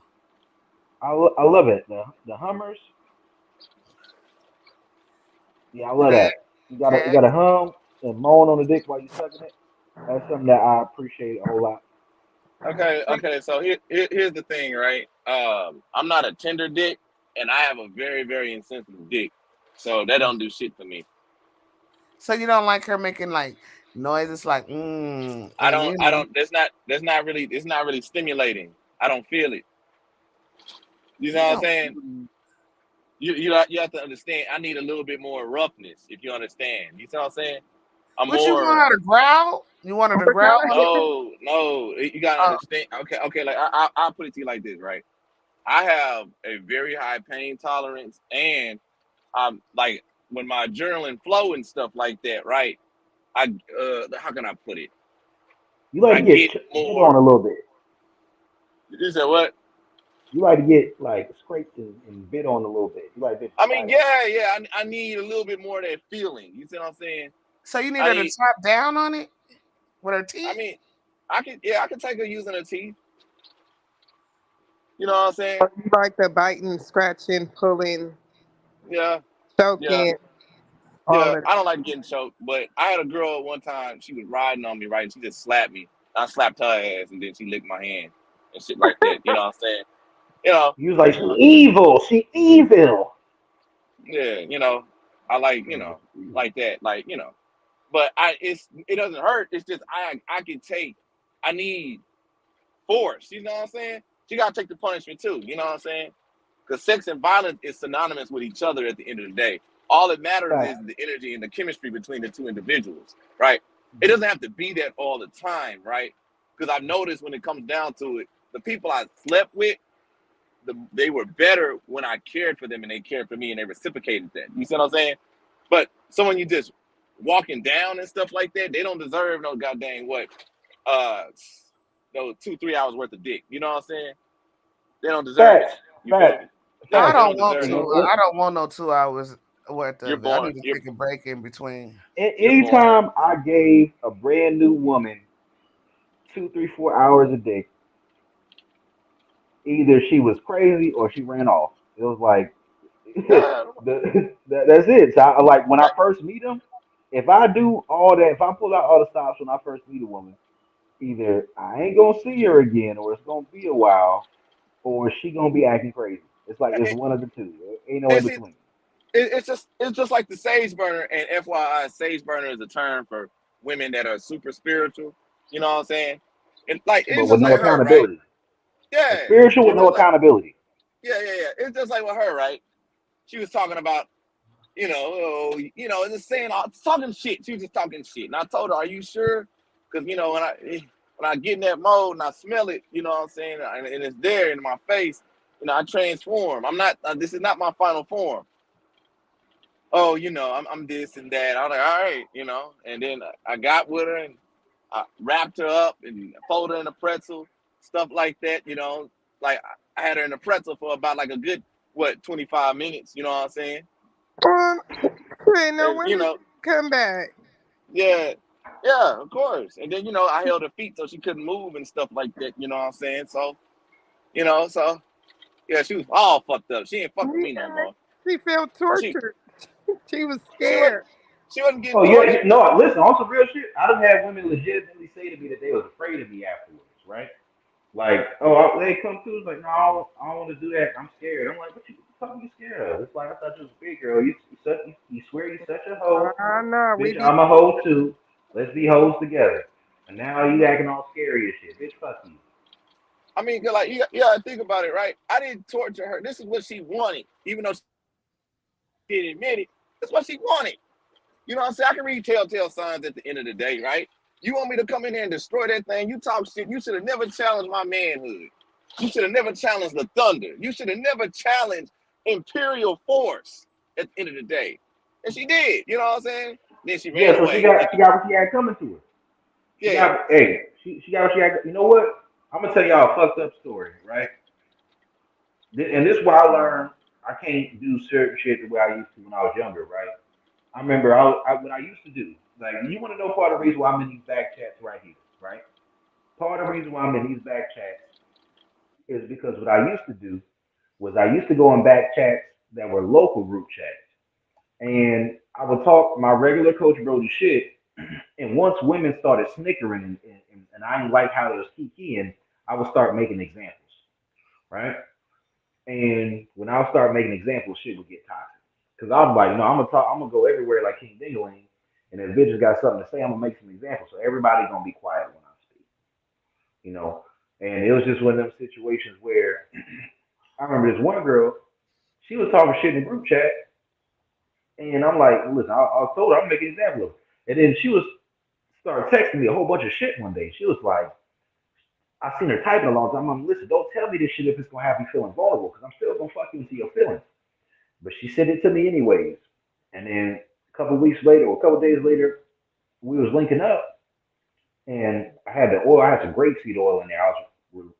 I love it. The Hummers. Yeah, I love
Craig,
that. You
Craig.
gotta hum and moan on the dick while you sucking it. That's something that I appreciate a whole lot.
okay. So here's the thing, right? I'm not a tender dick, and I have a very, very insensitive dick, so that don't do shit for me.
So you don't like her making like noises like and you
I
know.
don't. That's not really. It's not really stimulating. I don't feel it. You know what I'm
Damn.
saying? You have to understand. I need a little bit more roughness. If you understand, you see what I'm saying? I'm
What you
more.
want her to growl? You want her to growl?
No. You gotta understand. Okay. Like I'll put it to you like this, right? I have a very high pain tolerance, and I'm like when my adrenaline flow and stuff like that, right? I how can I put it?
You like
I
to get
get
bit on
more.
a little bit.
You said what?
You like to get like scraped and bit on a little bit. You like bitches to
I mean,
bite on you.
yeah. I need a little bit more of that feeling. You see what I'm saying?
So you need
I
her to
need.
chop down on it with her
I
teeth?
mean, I can take her using her teeth. You know what I'm saying?
You like the biting, scratching, pulling,
Yeah, yeah,
choking, all
yeah.
of
I
that.
don't like getting choked, but I had a girl one time. She was riding on me, right? And she just slapped me. I slapped her ass, and then she licked my hand and shit like that. You know what I'm saying? You know,
You was like, she evil. She evil.
yeah. I like
Mm.
like that, like But it doesn't hurt. It's just I can take. I need force. You know what I'm saying? She gotta take the punishment too. You know what I'm saying? Because sex and violence is synonymous with each other at the end of the day. All that matters
Fact.
is the energy and the chemistry between the two individuals, right? It doesn't have to be that all the time, right? Because I've noticed when it comes down to it, the people I slept with, they were better when I cared for them and they cared for me and they reciprocated that. You see what I'm saying? But someone you just walking down and stuff like that, they don't deserve no goddamn what, uh, no 2-3 hours worth of dick. You know what I'm saying? They don't deserve
Facts,
that. You feel
facts,
me?
I
Yeah,
facts.
they
don't
don't
want
deserve
And
that.
to. I don't want no 2 hours worth
You're
of it. I
born.
need to take a break in between.
You're born.
anytime I gave a brand new woman 2, 3, 4 hours a day, either she was crazy or she ran off. It was like
Yeah,
that's it. So like when I first meet them, if I do all that, if I pull out all the stops when I first meet a woman, either I ain't gonna see her again, or it's gonna be a while, or she gonna be acting crazy. It's like it's
it,
one of the two. There ain't no in
it's
between.
it's just like the sage burner. And FYI, sage burner is a term for women that are super spiritual. You know what I'm saying?
But
It's
with
just
no
like her, right?
accountability. A
Yeah,
spiritual with
it's
no
just like
accountability.
yeah. It's just like with her, right? She was talking about just saying talking shit. She was just talking shit, and I told her, "Are you sure?" Because when I get in that mode and I smell it, you know what I'm saying, and it's there in my face, I transform. I'm not. This is not my final form. Oh, I'm this and that. I was like, all right, and then I got with her and I wrapped her up and folded her in a pretzel, stuff like that. Like I had her in a pretzel for about like a good 25 minutes. You know what I'm saying?
Um, now
And
when did you come back?
yeah, yeah, of course. And then I held her feet so she couldn't move and stuff like that. You know what I'm saying? So yeah, she was all fucked up. She ain't fuck with me no
Yeah,
more.
she felt
She
tortured. She was
she wasn't
scared.
she wasn't getting
Oh yeah,
tortured.
no. Listen, on some real shit, I done had women legitimately say to me that they was afraid of me afterwards, right? Like, oh, they come through. It's like, no, I don't want to do that. I'm scared. I'm like, what you fucking scared of? It's like, I thought you was a big girl. You swear you such a hoe,
No, we
bitch.
be
I'm a hoe too. Let's be hoes together. And now you acting all scary as shit, bitch. Fuck you.
I mean, 'cause, like you gotta think about it, right? I didn't torture her. This is what she wanted, even though she didn't admit it. That's what she wanted. You know what I'm saying? I can read telltale signs at the end of the day, right? You want me to come in there and destroy that thing? You talk shit. You should have never challenged my manhood. You should have never challenged the thunder. You should have never challenged imperial force at the end of the day. And she did. You know what I'm saying? Then she ran
Yeah, so she
away
got she
thinking,
got what she had coming to her. She
yeah,
got she got what she had. You know what? I'm gonna tell y'all a fucked up story, right? And this is why I learned I can't do certain shit the way I used to when I was younger, right? I remember what I used to do. Like, you want to know part of the reason why I'm in these back chats right here, right? Part of the reason why I'm in these back chats is because what I used to do was I used to go in back chats that were local group chats, and I would talk my regular Coach Brody shit. And once women started snickering and I didn't like how it was kikiing, I would start making examples, right? And when I would start making examples, shit would get toxic. Cause I'm like, I'm gonna talk, I'm gonna go everywhere like King Dingling, and if bitches got something to say, I'm gonna make some examples. So everybody gonna be quiet when I speak, you know. And it was just one of them situations where I remember this one girl, she was talking shit in the group chat, and I'm like, listen, I told her I'm making an example of it. And then she was started texting me a whole bunch of shit one day. She was like, I seen her typing a long time. I'm like, listen, don't tell me this shit if it's gonna have me feeling vulnerable, because I'm still gonna fuck you into your feelings. But she sent it to me anyways. And then a couple weeks later, or a couple days later, we was linking up, and I had the oil. I had some grapeseed oil in there. I was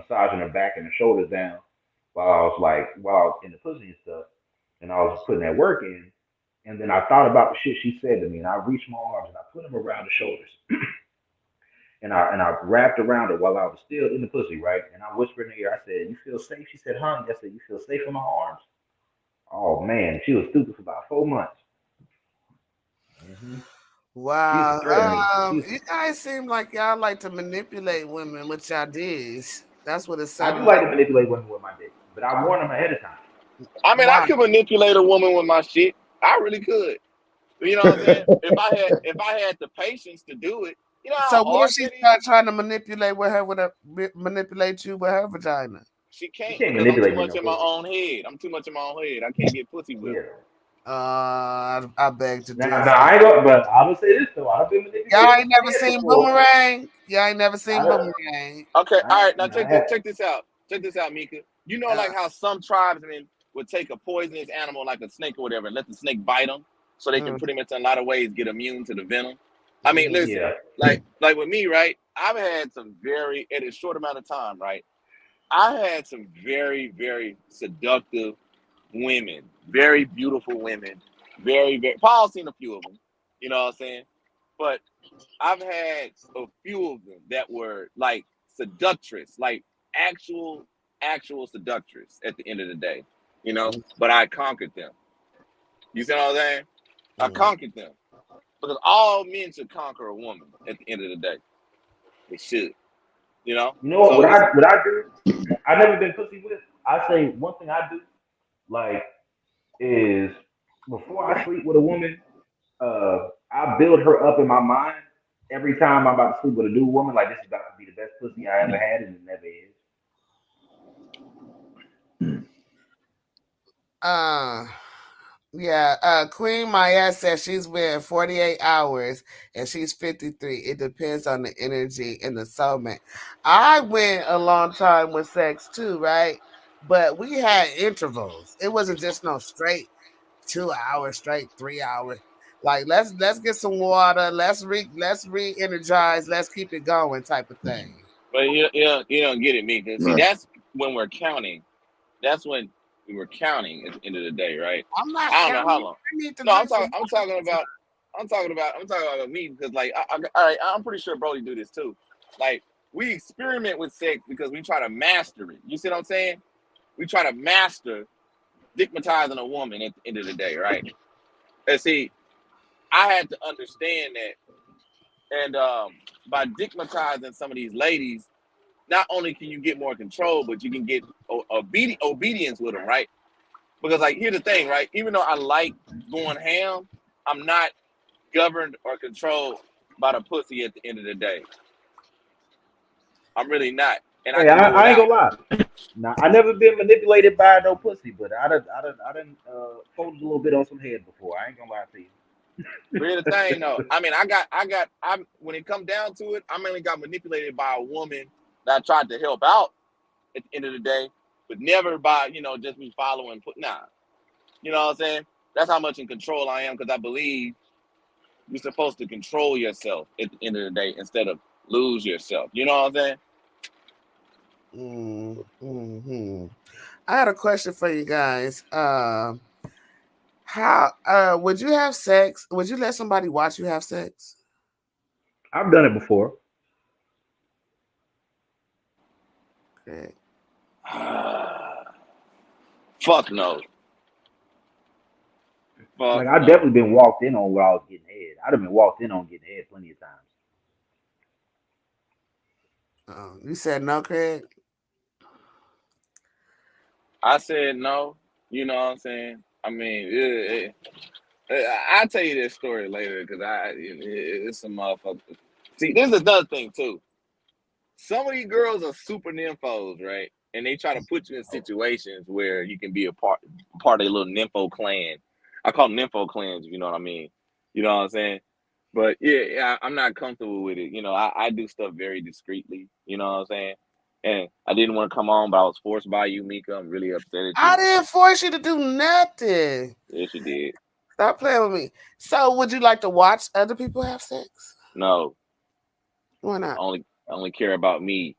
massaging her back and her shoulders down while I was in the pussy and stuff, and I was putting that work in. And then I thought about the shit she said to me, and I reached my arms and I put them around her shoulders, and I wrapped around her while I was still in the pussy, right? And I whispered in her ear, I said, "You feel safe?" She said, "Honey," I said, "You feel safe in my arms?" Oh man, she was stupid for about 4 months. hmm She used to threaten me.
Wow. You guys seem like y'all like to manipulate women with y'all digs. That's what it
I do
sounds
like to
like.
manipulate women with my dick, but I warn them ahead of
I mean, I
Wow.
could manipulate a woman with my shit. I really could. You know what I'm saying?
time.
If I had the patience to do it, you know how
So what if
hard
she
that
start
is?
trying to manipulate you with her vagina?
She
You
can't
can't
because I'm too
manipulate me
much
no
in my
pussy.
own head. I'm too much in my own head. I can't get pussy with her.
Yeah.
I beg to
Now
differ.
I ain't gonna, but I'm gonna say this though. I've been
Y'all
manipulated in
ain't
my
never
head
seen
before.
Boomerang. Y'all ain't never
I
seen
don't.
Boomerang.
Okay, all right. Now
I
check
have.
this. Check this out. Check this out, Mika. You know, like how some tribesmen would take a poisonous animal like a snake or whatever and let the snake bite them so they can
Mm,
pretty much in a lot of ways get immune to the venom. I mean,
mhm.
listen,
Yeah.
like with me, right? I've had some very in a short amount of time, right? I had some very, very seductive women, very beautiful women, very, very. Paul's seen a few of them, you know what I'm saying? But I've had a few of them that were like seductress, like actual, actual seductress at the end of the day, you know. But I conquered them. You see what I'm saying? I
Mm.
conquered them because all men should conquer a woman at the end of the day. They should, you know.
You know what?
So it's
What I do? I never been pussy with. I say one thing I do like is before I sleep with a woman, I build her up in my mind every time I'm about to sleep with a new woman. Like this is about to be the best pussy I ever had, and it never is.
Uh, yeah, Queen Maya says she's been 48 hours and she's 53. It depends on the energy and the soulmate. I went a long time with sex too, right? But we had intervals. It wasn't just no straight 2 hours, straight 3 hours. Like let's get some water, let's re-energize, let's keep it going type of thing.
but you don't get it, me. Cause see,
Right.
that's when we're counting. That's when we were counting at the end of the day, right?
I'm not
I don't know how
counting.
long.
I need to
No,
drink some
I'm
water.
talking about. I'm talking about me because, like, all right, I'm pretty sure Brody do this too. Like, we experiment with sex because we try to master it. You see what I'm saying? We try to master stigmatizing a woman at the end of the day, right? And see, I had to understand that, and by stigmatizing some of these ladies, not only can you get more control, but you can get obedience with them, right? Because like here's the thing, right? Even though I like going ham, I'm not governed or controlled by the pussy at the end of the day. I'm really not, and I
Hey,
can do
I ain't
without
gonna
it.
lie. Now I never been manipulated by no pussy, but I done folded a little bit on some head before. I ain't gonna lie to you.
But here's the thing, though. I mean, I'm when it comes down to it, I mainly got manipulated by a woman that I tried to help out at the end of the day, but never by just me following. Nah, you know what I'm saying? That's how much in control I am because I believe you're supposed to control yourself at the end of the day instead of lose yourself. You know what I'm saying?
Mm-hmm. I had a question for you guys. How would you have sex? Would you let somebody watch you have sex?
I've done it before.
Okay.
Fuck no.
Like
Fuck
I
no.
definitely been walked in on where I was getting head. I'd have been walked in on getting head plenty of times.
You said no, Craig.
I said no. You know what I'm saying? I mean, I'll tell you this story later because it's some motherfuckers. See, this is another thing too. Some of these girls are super nymphos, right? And they try to put you in situations where you can be a part of a little nympho clan. I call them nympho clans, if you know what I mean. You know what I'm saying? But yeah, I'm not comfortable with it. I do stuff very discreetly. You know what I'm saying? And I didn't want to come on, but I was forced by you, Mika. I'm really upset at
I
you.
didn't force you to do nothing.
Yes, you did.
Stop playing with me. So, would you like to watch other people have sex?
No,
Why not?
I only care about me.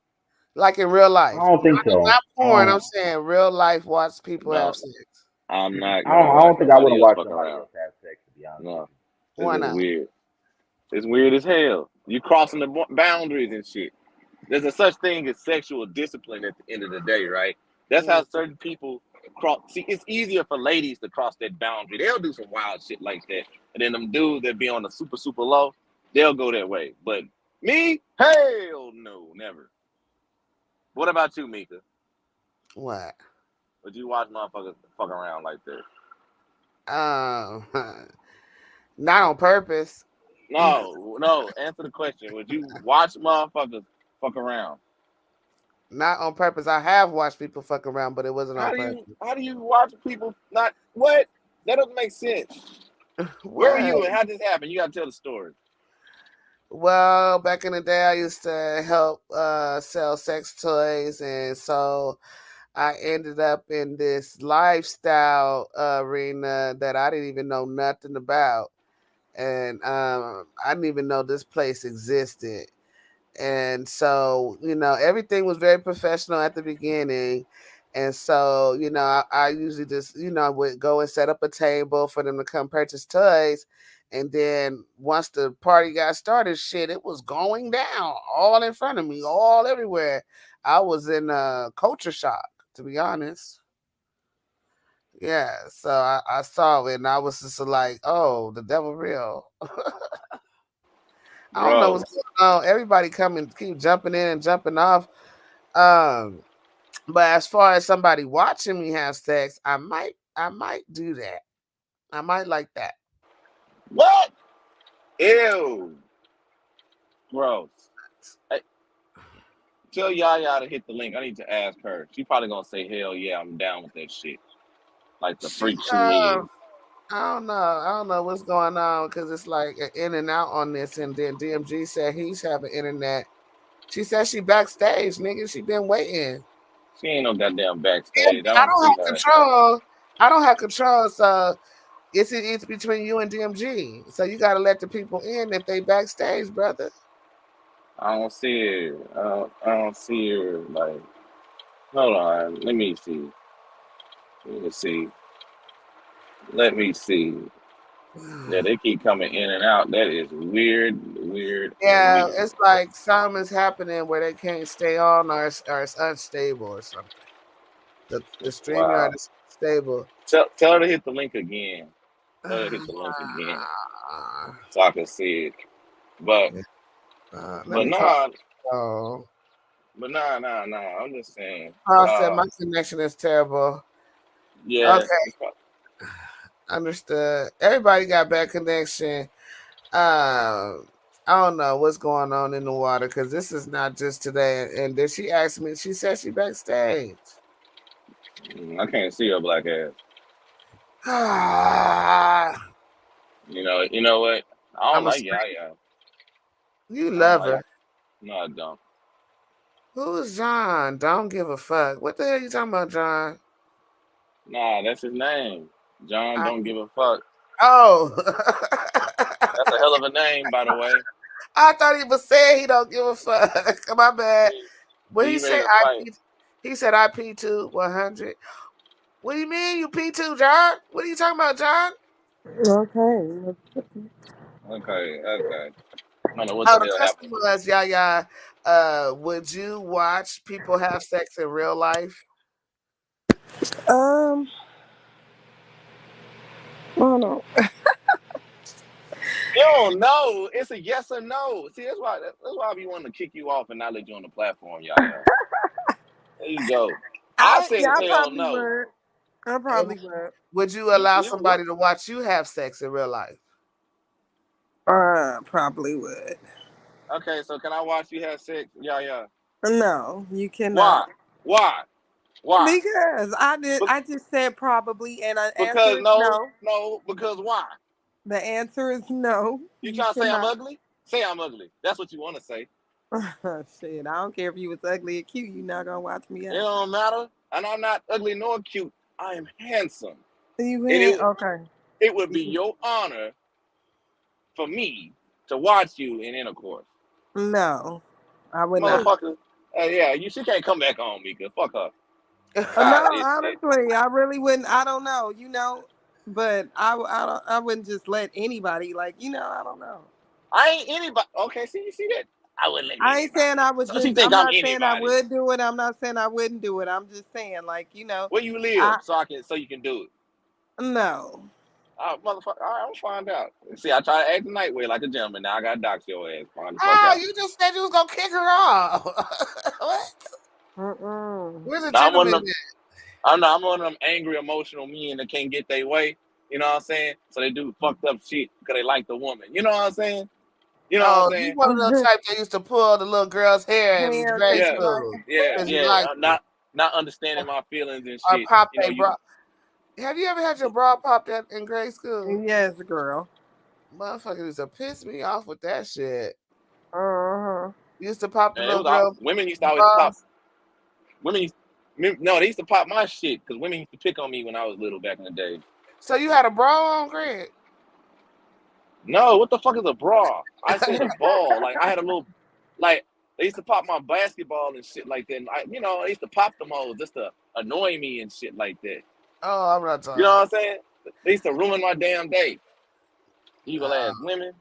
Like in real
I
life,
don't think so.
not porn. I'm saying real life. Watch people have
No,
sex.
I'm not gonna
I
watch
don't think I want to
nobody else
watch
fuck
somebody
around.
else have sex. To be honest with
No,
you.
it's
Why
just
not?
weird. It's weird as hell. You crossing the boundaries and shit. There's a such thing as sexual discipline at the end of the day, right? That's how
Mm.
certain people cross. See, it's easier for ladies to cross that boundary. They'll do some wild shit like that, and then them dudes that be on the super super low, they'll go that way. But me, hell no, never. What about you, Mika?
What?
Would you watch motherfuckers fuck around like that?
Um, not on purpose.
No, no. Answer the question. Would you watch motherfuckers fuck around?
Not on purpose. I have watched people fuck around, but it wasn't on purpose.
How do you watch people not what? That doesn't make sense. Where were
What?
you and how did this happen? You gotta tell the story.
Well, back in the day, I used to help sell sex toys, and so I ended up in this lifestyle arena that I didn't even know nothing about. And I didn't even know this place existed. And so, everything was very professional at the beginning. And so, I usually just, would go and set up a table for them to come purchase toys. And then once the party got started, shit, it was going down all in front of me, all everywhere. I was in culture shock, to be honest. Yeah, so I saw it and I was just like, oh, the devil real. I don't know
bro.
what's going on. Everybody coming, keep jumping in and jumping off. Um, but as far as somebody watching me have sex, I might do that. I might like that.
What? Ew, gross. Hey, tell Yaya to hit the link. I need to ask her. She probably gonna say, "Hell yeah, I'm down with that shit." Like the
She,
freak she is.
I don't know what's going on because it's like an in and out on this, and then DMG said he's having internet. She said she backstage, nigga. She been waiting.
She ain't no goddamn
And
backstage. I
I
don't
don't
see
have
her.
control. I don't have control, so it's between you and DMG. So you got to let the people in if they backstage, brother.
I don't see her. I don't see her. Like, hold on. Let me see. Let me see. Let me see. Yeah, they keep coming in and out. That is weird, weird, and
Yeah,
weird.
it's like something's happening where they can't stay on, or it's unstable or something. The StreamYard
Wow.
is stable.
Tell her to hit the link again. Tell her to hit the link again so I can see it. But
Yeah, let
but
me call.
nah,
Oh,
nah. I'm just saying.
Paul said my connection is terrible.
Yeah.
Okay, understood. Everybody got bad connection. I don't know what's going on in the water because this is not just today. And then she asked me. She said she backstage.
I can't see her black ass.
I'm
You know what? I don't
a
like
scream.
Yaya.
You
I don't
love
like.
her.
No, I don't.
Who is John? Don't give a fuck. What the hell you talking about, John?
Nah, that's his name. John
I,
don't give a fuck.
oh,
That's a hell of a name, by the way.
I thought he was saying he don't give a fuck. My bad.
He,
When he
he
said
ready to fight.
IP, he said IP2 100. What do you mean you P2, John? What are you talking about, John?
Okay.
Okay, okay. I don't know what
Oh,
the
the
hell
question
happened.
was, yeah. Would you watch people have sex in real life?
Um, I don't know.
You don't know. It's a yes or no. See, that's why I be wanting to kick you off and not let you on the platform, Yaya. There you go. I said
Yeah, I
hell
probably
no.
would. I
And
probably would.
would you
You,
allow
you,
somebody to watch you have sex in real life?
Probably would.
okay, so can I watch you have sex? Yeah.
No, you
Why?
cannot.
Why? Why?
Because
Be-
I just said probably, and the answer
because
is
no,
no.
no. Because why?
The answer is no.
You
You
trying to say I'm
cannot.
ugly? Say I'm ugly. That's what you want to say.
Shit, I don't care if you was ugly or cute. You not gonna watch me
It
have sex.
don't matter. And I'm not ugly nor cute. I am handsome,
You
and
in? Okay.
it would be your honor for me to watch you in intercourse,
No, I would not.
motherfucker. Yeah, she can't come back on me because fuck her.
No,
Tired of this shit.
honestly, I really wouldn't. I don't know. But I wouldn't just let anybody. I don't know.
I ain't anybody. Okay, see, you see that? I wouldn't let
I ain't saying
anybody.
I would
So she
just.
think
I'm
I'm
not saying I
anybody.
would do it. I'm not saying I wouldn't do it. I'm just saying,
Where you live,
I
so you can do it.
no.
Motherfucker. All right, I'm find out. See, I try to act the night way like a gentleman. Now I got to dox your ass. Find the fuck
Oh,
out.
you just said you was gonna kick her off. What?
Mm-mm.
Where's the
Now I'm one
gentleman
of them. I'm one of them angry, emotional men that can't get their way. You know what I'm saying? So they do fucked up shit because they like the woman. You know what I'm saying? You know what I'm
Oh, you
saying?
one of the type that used to pull the little girl's hair in
Hair,
grade
cause
Yeah,
you like.
school because you
yeah.
liked it.
Not understanding my feelings and
Or
shit.
pop
You know,
a bra. Have you ever had your bra popped in grade school?
Yes, girl.
Motherfucker used to piss me off with that shit.
Uh huh.
Used to pop the
and it
little
was all
girl
women used to always pop.
bras.
Women used, No, they used to pop my shit because women used to pick on me when I was little back in the day.
So you had a bra on, Greg?
No, what the fuck is a bra? I said a ball. Like I had a little, like they used to pop my basketball and shit like that. And they used to pop them all just to annoy me and shit like that.
Oh, I'm not
You know
talking.
what I'm saying? They used to ruin my damn day. Evil
Uh,
ass women.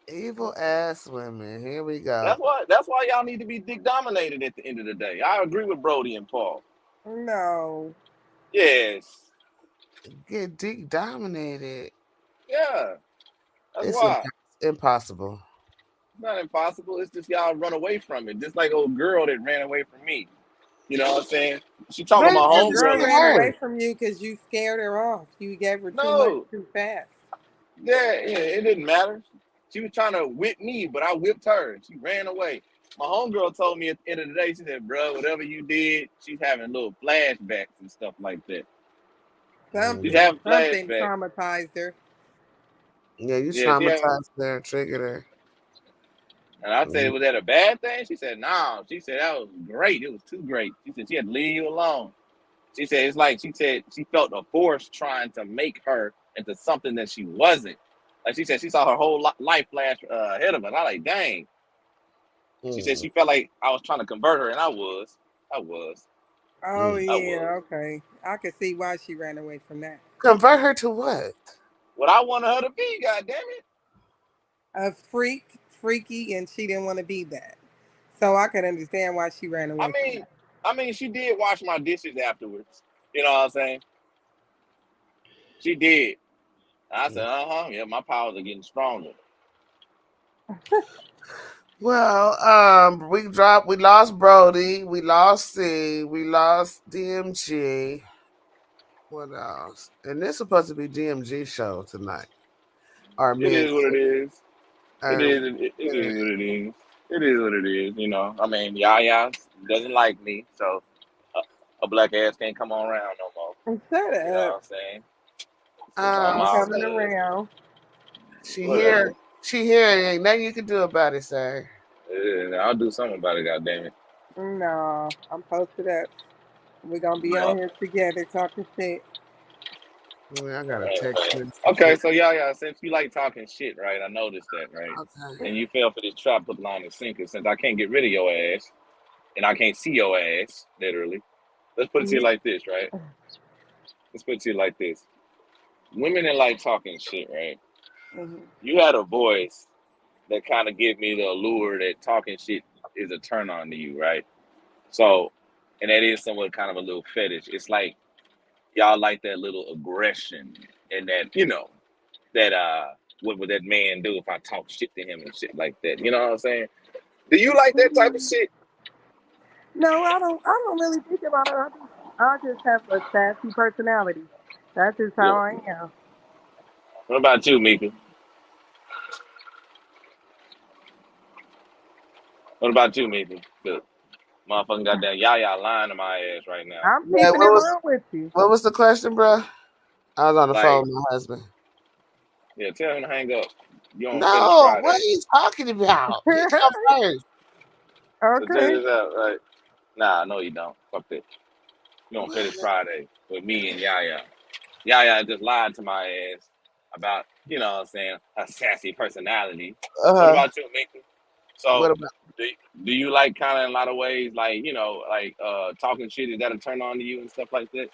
evil ass women. Here we go.
That's why y'all need to be dick dominated at the end of the day. I agree with Brody and Paul.
No.
Yes.
Get deep dominated.
Yeah. That's
It's
why.
impossible.
It's not impossible. It's just y'all run away from it. Just like old girl that ran away from me. You know what I'm saying? She talking
Maybe
about
Your
it's
girl
homegirl and
ran
shit.
away
her.
from you because you scared her off. You gave her too much
No.
too fast.
Yeah, it didn't matter. She was trying to whip me, but I whipped her. She ran away. My homegirl told me at the end of the day, she said, bro, whatever you did, she's having little flashbacks and stuff like that. She's
Mm.
Something,
having
something
flashbacks.
traumatized her.
Yeah, you
Yeah, she having.
traumatized her and triggered her.
And I said,
Mm.
was that a bad thing? She said, no. She said, that was great. It was too great. She said, she had to leave you alone. She said, it's like, she said, she felt a force trying to make her into something that she wasn't. Like she said, she saw her whole life flash ahead of her. And I like, dang. She said
Mm.
she felt like I was trying to convert her, and I was. I was.
Oh
Mm.
I was.
yeah, okay. I can see why she ran away from that.
Convert her to what?
What I wanted her to be, God damn it.
A freak, freaky, and she didn't want to be that. So I can understand why she ran
I
away from
mean,
that.
I mean, she did wash my dishes afterwards. You know what I'm saying? She did. I said,
Mm.
yeah, my powers are getting stronger.
Well, we lost Brody, we lost C, we lost DMG. What else? And this supposed to be DMG show tonight. Or
It
me and
is what it is. It
or
is. It is what it is. It is what it is. I mean, Yaya doesn't like me, so uh, a black ass can't come on around no more.
And shut
You know
up.
what I'm saying? It's on
I'm
um
my
coming
blood.
around.
she here.
Whatever.
She here. Ain't nothing you can do about it, sir.
I'll do something about it. God damn it.
No, I'm posted up. We're gonna be on
No.
here together talking shit.
I got a
Right,
text
right.
message.
Okay, so yeah, since you like talking shit, right? I noticed that, right?
Okay.
And you fell for this trap hook, line, and sinker. Since I can't get rid of your ass, and I can't see your ass, literally. Let's put it to you like this, right? Let's put it to you like this. Women that like talking shit, right?
Mhm.
You had a voice that kind of give me the allure that talking shit is a turn on to you, right? So, and that is somewhat kind of a little fetish. It's like y'all like that little aggression and that, that what would that man do if I talk shit to him and shit like that? You know what I'm saying? Do you like that type of shit?
No, I don't. I don't really think about it. I just have a sassy personality. That's just how
Yeah.
I am.
What about you, Mika? What about you, Mika? The motherfucking goddamn yaya lying to my ass right now.
I'm
Yeah,
keeping it real with you.
what was the question, bro? I was on the phone
Like,
with my husband.
yeah, tell him to hang up. You on Fetish
No, what are
Friday.
you talking about? He come first.
So check
Okay.
this out, right? Nah, no, you don't. Fuck that. You on Fetish Friday with me and Yaya. Yaya just lied to my ass about, what I'm saying, her sassy personality. What
Uh huh.
about you, Mika?
What
So,
about?
do, do you like kind of in a lot of ways, like, like talking shit? Is that a turn on to you and stuff like that?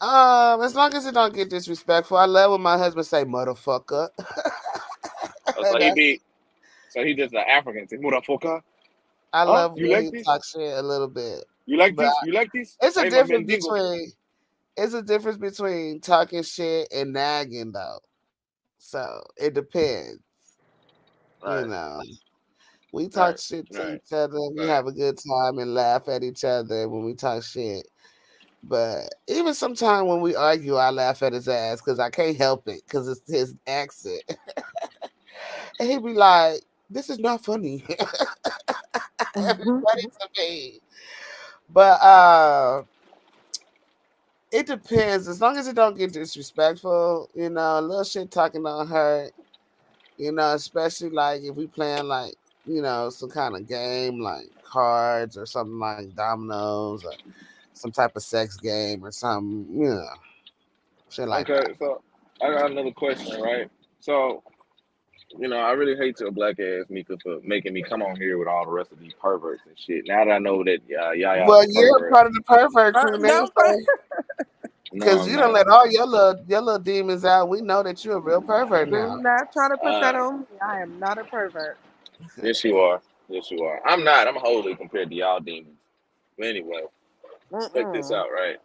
As long as it don't get disrespectful, I love when my husband say "motherfucker."
Oh, so he
That's,
be, so he just an African. Say, motherfucker.
I
Huh?
love
You
when
like
he
this?
talks shit a little bit,
You like
but
this? You like this?
it's a
Hey, my
difference
mendingo.
between talking shit and nagging though. So it depends. You
Right,
know, we talk
right,
shit to
right,
each other. We
right.
have a good time and laugh at each other when we talk shit. But even sometimes when we argue, I laugh at his ass because I can't help it because it's his accent. And he be like, "This is not funny." And it's funny to me. But it depends. As long as it don't get disrespectful, a little shit talking don't hurt. Especially like if we playing like some kind of game like cards or something like dominoes or some type of sex game or something, shit like that.
Okay, so I got another question, right? So, I really hate your black ass Mika for making me come on here with all the rest of these perverts and shit. Now that I know that Yaya's
Well,
a
you're
pervert,
part of the pervert crew, man.
No, but
no,
Because
I'm
you don't
not.
let all your little demons out. We know that you're a real pervert
do
now.
not try to put
Uh,
that on me. I am not a pervert.
yes, you are. Yes, you are. I'm not. I'm holy compared to y'all demons. But anyway, check this
Mm-mm.
out, right?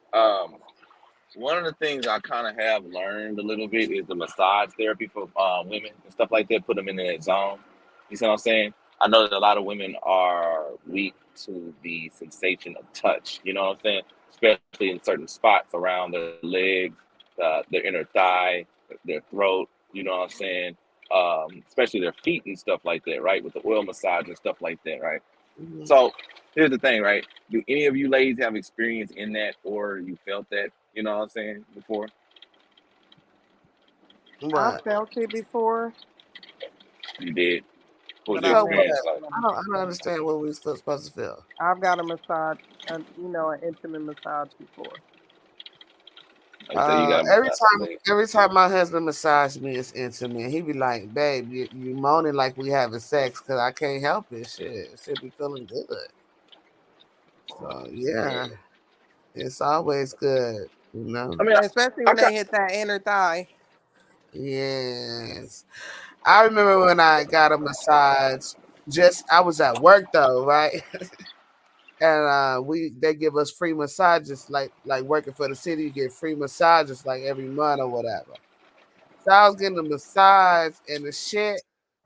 One of the things I kind of have learned a little bit is the massage therapy for women and stuff like that. Put them in that zone. You see what I'm saying? I know that a lot of women are weak to the sensation of touch. You know what I'm saying? Especially in certain spots around their legs, their inner thigh, their throat. You know what I'm saying? Especially their feet and stuff like that, right? With the oil massage and stuff like that, right?
Mhm.
So here's the thing, right? Do any of you ladies have experience in that, or you felt that? You know what I'm saying before?
I
What?
felt it before,
You did. What was
but
your
I've
So what?
never
experience
had
like?
I don't understand what we're supposed to feel.
I've got a massage, an intimate massage before.
Like say you got a
Every
massage.
time,
Say,
every time my husband massages me, it's intimate. He be like, "Babe, you moaning like we having sex because I can't help it. Shit be feeling good." So yeah,
mm.
it's always good, you know.
I mean,
Especially
I
when
got.
they hit that inner thigh.
Yes, I remember when I got a massage. Just I was at work though, right? And they give us free massages, like working for the city. You get free massages like every month or whatever. So I was getting a massage, and the shit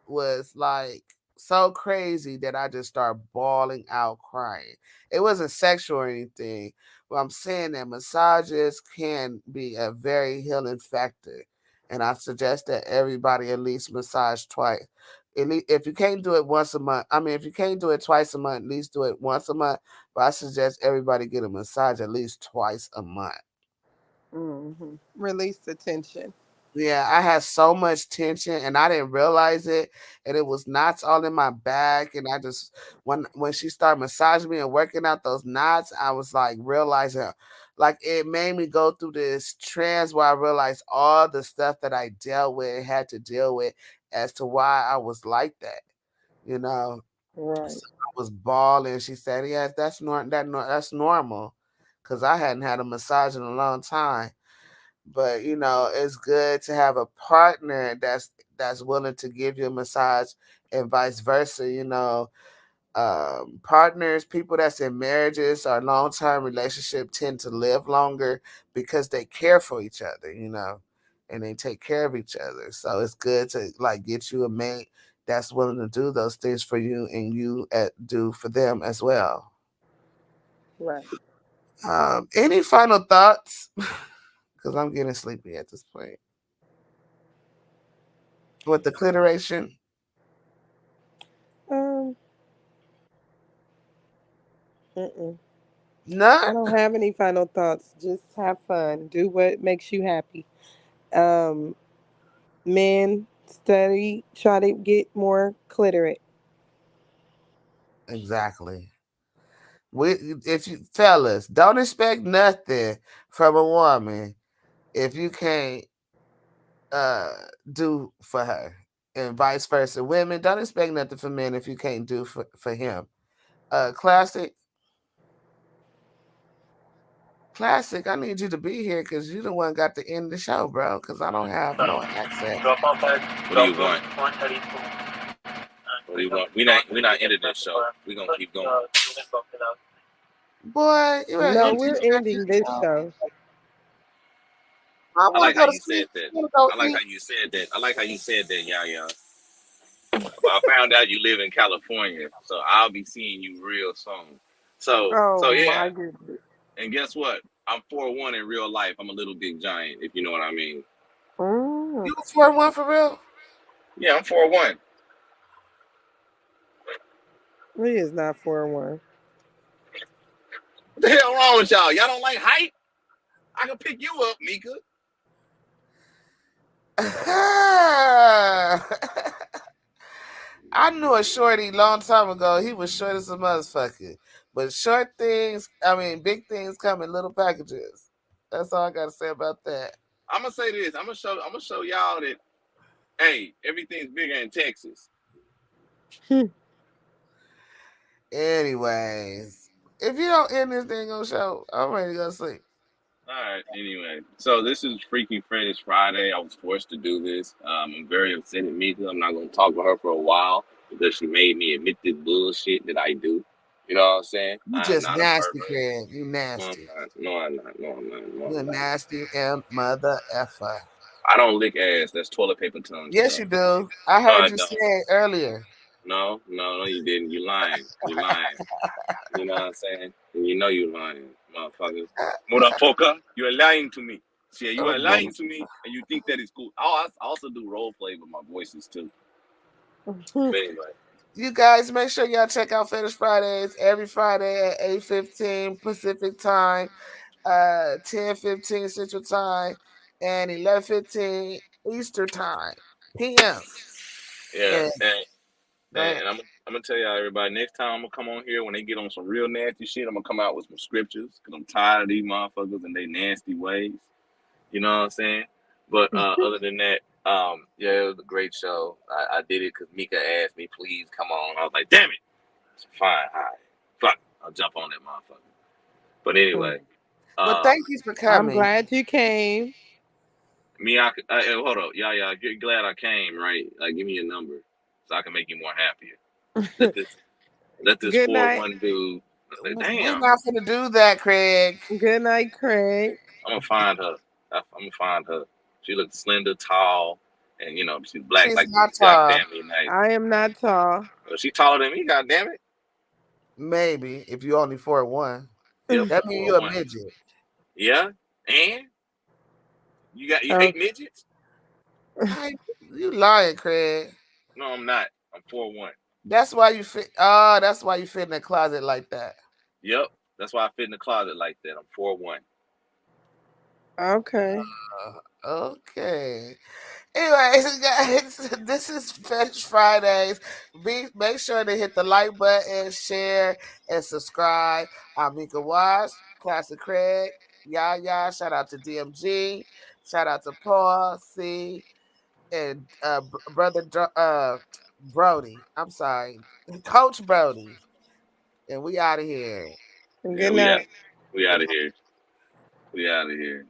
was like so crazy that I just started bawling out crying. It wasn't sexual or anything, but I'm saying that massages can be a very healing factor. And I suggest that everybody at least massage twice. At least, if you can't do it once a month, I mean, if you can't do it twice a month, at least do it once a month. But I suggest everybody get a massage at least twice a month.
Release the tension.
Yeah, I had so much tension and I didn't realize it. And it was knots all in my back. And I just when she started massaging me and working out those knots, I was like realizing like it made me go through this trance where I realized all the stuff that I dealt with had to deal with as to why I was like that, you know.
Right.
So I was bawling. She said, "Yes, that's normal." Cause I hadn't had a massage in a long time, but it's good to have a partner that's willing to give you a massage and vice versa. Partners, people that's in marriages or long-term relationship tend to live longer because they care for each other, and they take care of each other. So it's good to like get you a mate that's willing to do those things for you and you do for them as well.
Right.
Any final thoughts? Because I'm getting sleepy at this point with the clitoration.
Um. Mm-mm. I
Not
don't have any final thoughts. Just have fun. Do what makes you happy. Um. Men study. Try to get more clitorate.
exactly. We, if you fellas, don't expect nothing from a woman if you can't uh do for her, and vice versa. Women don't expect nothing from men if you can't do for him. Classic, classic. I need you to be here because you the one got to end the show, bro. Because I don't have no access.
Drop off at what do you want? 132. What do you want? We not ending this show. We gonna keep going.
Boy, you better
No,
end
we're
this goddamn
ending this
show.
show.
I
I
want
like
to
how
go to
you
sleep.
said that.
I want to go
I like how
eat.
you said that. I like how you said that, yeah. But I found out you live in California, so I'll be seeing you real soon. So
Oh
yeah.
my goodness.
And guess what? I'm 4'1" in real life. I'm a little big giant, if you know what I mean.
Mm.
You 4-1 for real?
Yeah, I'm 4'1".
He is not 4-1.
What the hell wrong with y'all? Y'all don't like height? I can pick you up, Mika.
I I knew a shorty long time ago. He was short as a motherfucker. But short things, I mean, big things come in little packages. That's all I gotta say about that.
I'm gonna say this. I'm gonna show y'all that. Hey, everything's bigger in Texas.
Anyways, if you don't end this thing on show, I'm ready to go sleep.
All right. Anyway, so this is Freaking Fetish Friday. I was forced to do this. I'm very upset at Mika. I'm not gonna talk with her for a while because she made me admit this bullshit that I do. You know what I'm saying?
You
I am
just
not a
nasty,
pervert.
Craig. You
No, I'm
nasty.
not. No, I'm not. No, I'm not. No,
You a
I'm not.
nasty mother effer.
I don't lick ass. That's toilet paper tongue
Yes,
stuff.
you do. I
No,
heard
I
you say
don't.
it earlier.
No, no, no, you didn't. You lying. You lying. You know what I'm saying? And you know you lying, motherfucker. Motherfucker, you are lying to me. See, you
Oh,
are
boy.
lying to me, and you think that is cool. Oh, I also do role play with my voices too. But anyway,
You guys make sure y'all check out Fetish Fridays every Friday at 8:15 Pacific time, 10:15 Central Time, and 11:15 Eastern Time, PM.
yeah,
And go ahead.
and I'm gonna tell y'all everybody next time I'm gonna come on here when they get on some real nasty shit. I'm gonna come out with some scriptures because I'm tired of these motherfuckers and they nasty ways. You know what I'm saying? But other than that, yeah, it was a great show. I did it because Mika asked me, please come on. I was like, damn it. Fine, all right. Fuck, I'll jump on that motherfucker. But anyway,
Well,
um,
thank you for
I'm
coming.
glad you came.
hold up, y'all, get glad I came, right? Like, give me a number so I can make you more happier. Let this, let this
Good night.
4-1 dude.
We're
Damn,
not going to do that, Craig.
Good night, Craig.
I'm gonna find her. I'm gonna find her. She looks slender, tall, and she's black
She's
like me.
not
God
tall.
damn me, nice.
I am not tall.
Well, she taller than me. God damn it.
Maybe if you only 4'1".
Yep,
That means you're a
4-1.
midget.
Yeah, and you
Oh,
hate midgets?
Hey, you lying, Craig.
No, I'm not. I'm 4'1".
That's why you fit. Oh, that's why you fit in the closet like that.
Yep. That's why I fit in the closet like that. I'm 4'1".
okay.
Okay. Anyways, guys, this is Fetish Fridays. Make sure to hit the like button, share, and subscribe. I'm Mika Wash, Classic Craig, Yaya. Shout out to DMG. Shout out to Paul C. and brother Brody. I'm sorry, Coach Brody. And we out of here.
Yeah,
Good night.
we out of here. We out of here.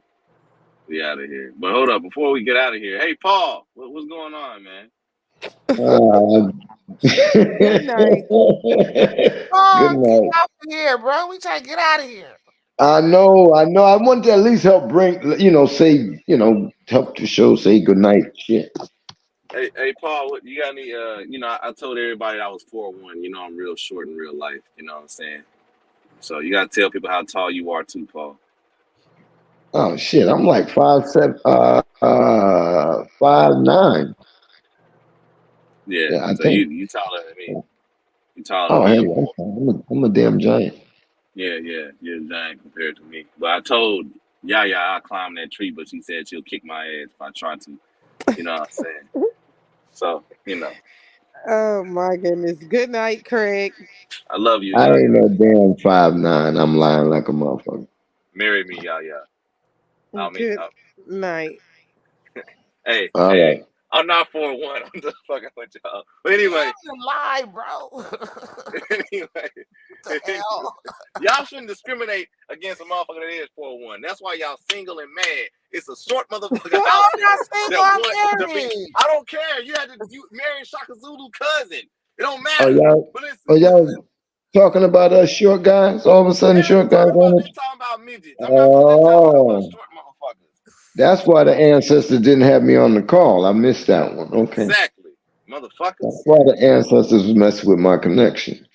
We out of here. But hold up, before we get out of here, hey Paul, what's going on, man?
Uh,
Good night.
good
Oh, get
night.
off of here, bro. We trying to get out of here.
I know, I know. I want to at least help bring, say, help the show say good night. Shit.
Hey Paul, you got any I told everybody I was 4'1". I'm real short in real life, you know what I'm saying? So you gotta tell people how tall you are too, Paul.
Oh shit, I'm like 5'7", 5'9".
Yeah.
Yeah, I
So
think.
you taller than me. You taller than
Oh
me.
hell,
I'm
yeah,
four.
I'm a damn giant.
Yeah, yeah, you're a giant compared to me. But I told Yaya I'll climb that tree, but she said she'll kick my ass if I try to. You know what I'm saying? So,
Oh my goodness. Good night, Craig.
I love you,
I ain't
Yaya.
no damn 5'9". I'm lying like a motherfucker.
Marry me, Yaya. I mean,
Good night.
hey,
All
hey,
right.
I'm not 4'1". I'm just fucking with y'all. But
Yeah,
anyway,
you lie, bro. what
anyway,
the hell?
y'all shouldn't discriminate against a motherfucker that is 4'1". That's why y'all single and mad. It's a short motherfucker
No,
out
I'm not
there
single.
that want
I'm
to be.
married.
I don't care. You marry Shaka Zulu cousin. It don't
Oh
matter.
y'all,
But
oh
listen,
y'all talking about us short guys? All of a sudden,
yeah,
short guys on
they
it.
talking about midgets. I'm not finna let y'all talk about
Oh,
short motherfuckers.
that's why the ancestors didn't have me on the call. I missed that one. Okay,
Exactly,
that's
motherfuckers.
why the ancestors messed with my connection.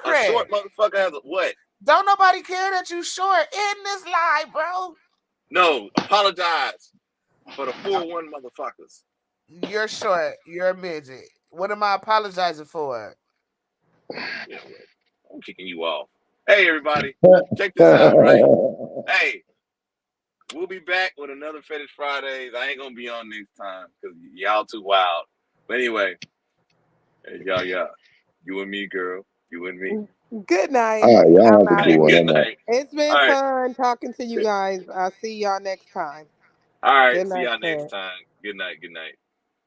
A
Craig,
short motherfucker has a what?
don't nobody care that you short in this lie, bro.
No, apologize for the 4'1" motherfuckers.
You're short. You're a midget. What am I apologizing for?
You know what? I'm kicking you off. Hey, everybody, check this out, right? Hey, we'll be back with another Fetish Fridays. I ain't gonna be on next time because y'all too wild. But anyway, Yeah, yeah. You and me, girl. You and me.
Good
All
night.
right, y'all
I'm
have a
out
good
of
one.
Good
I'm
here.
out.
night.
It's
All
been
right.
fun talking to you guys. I'll see y'all next time.
All right.
Good
See
night,
y'all next
Ted.
time. Good night. Good night.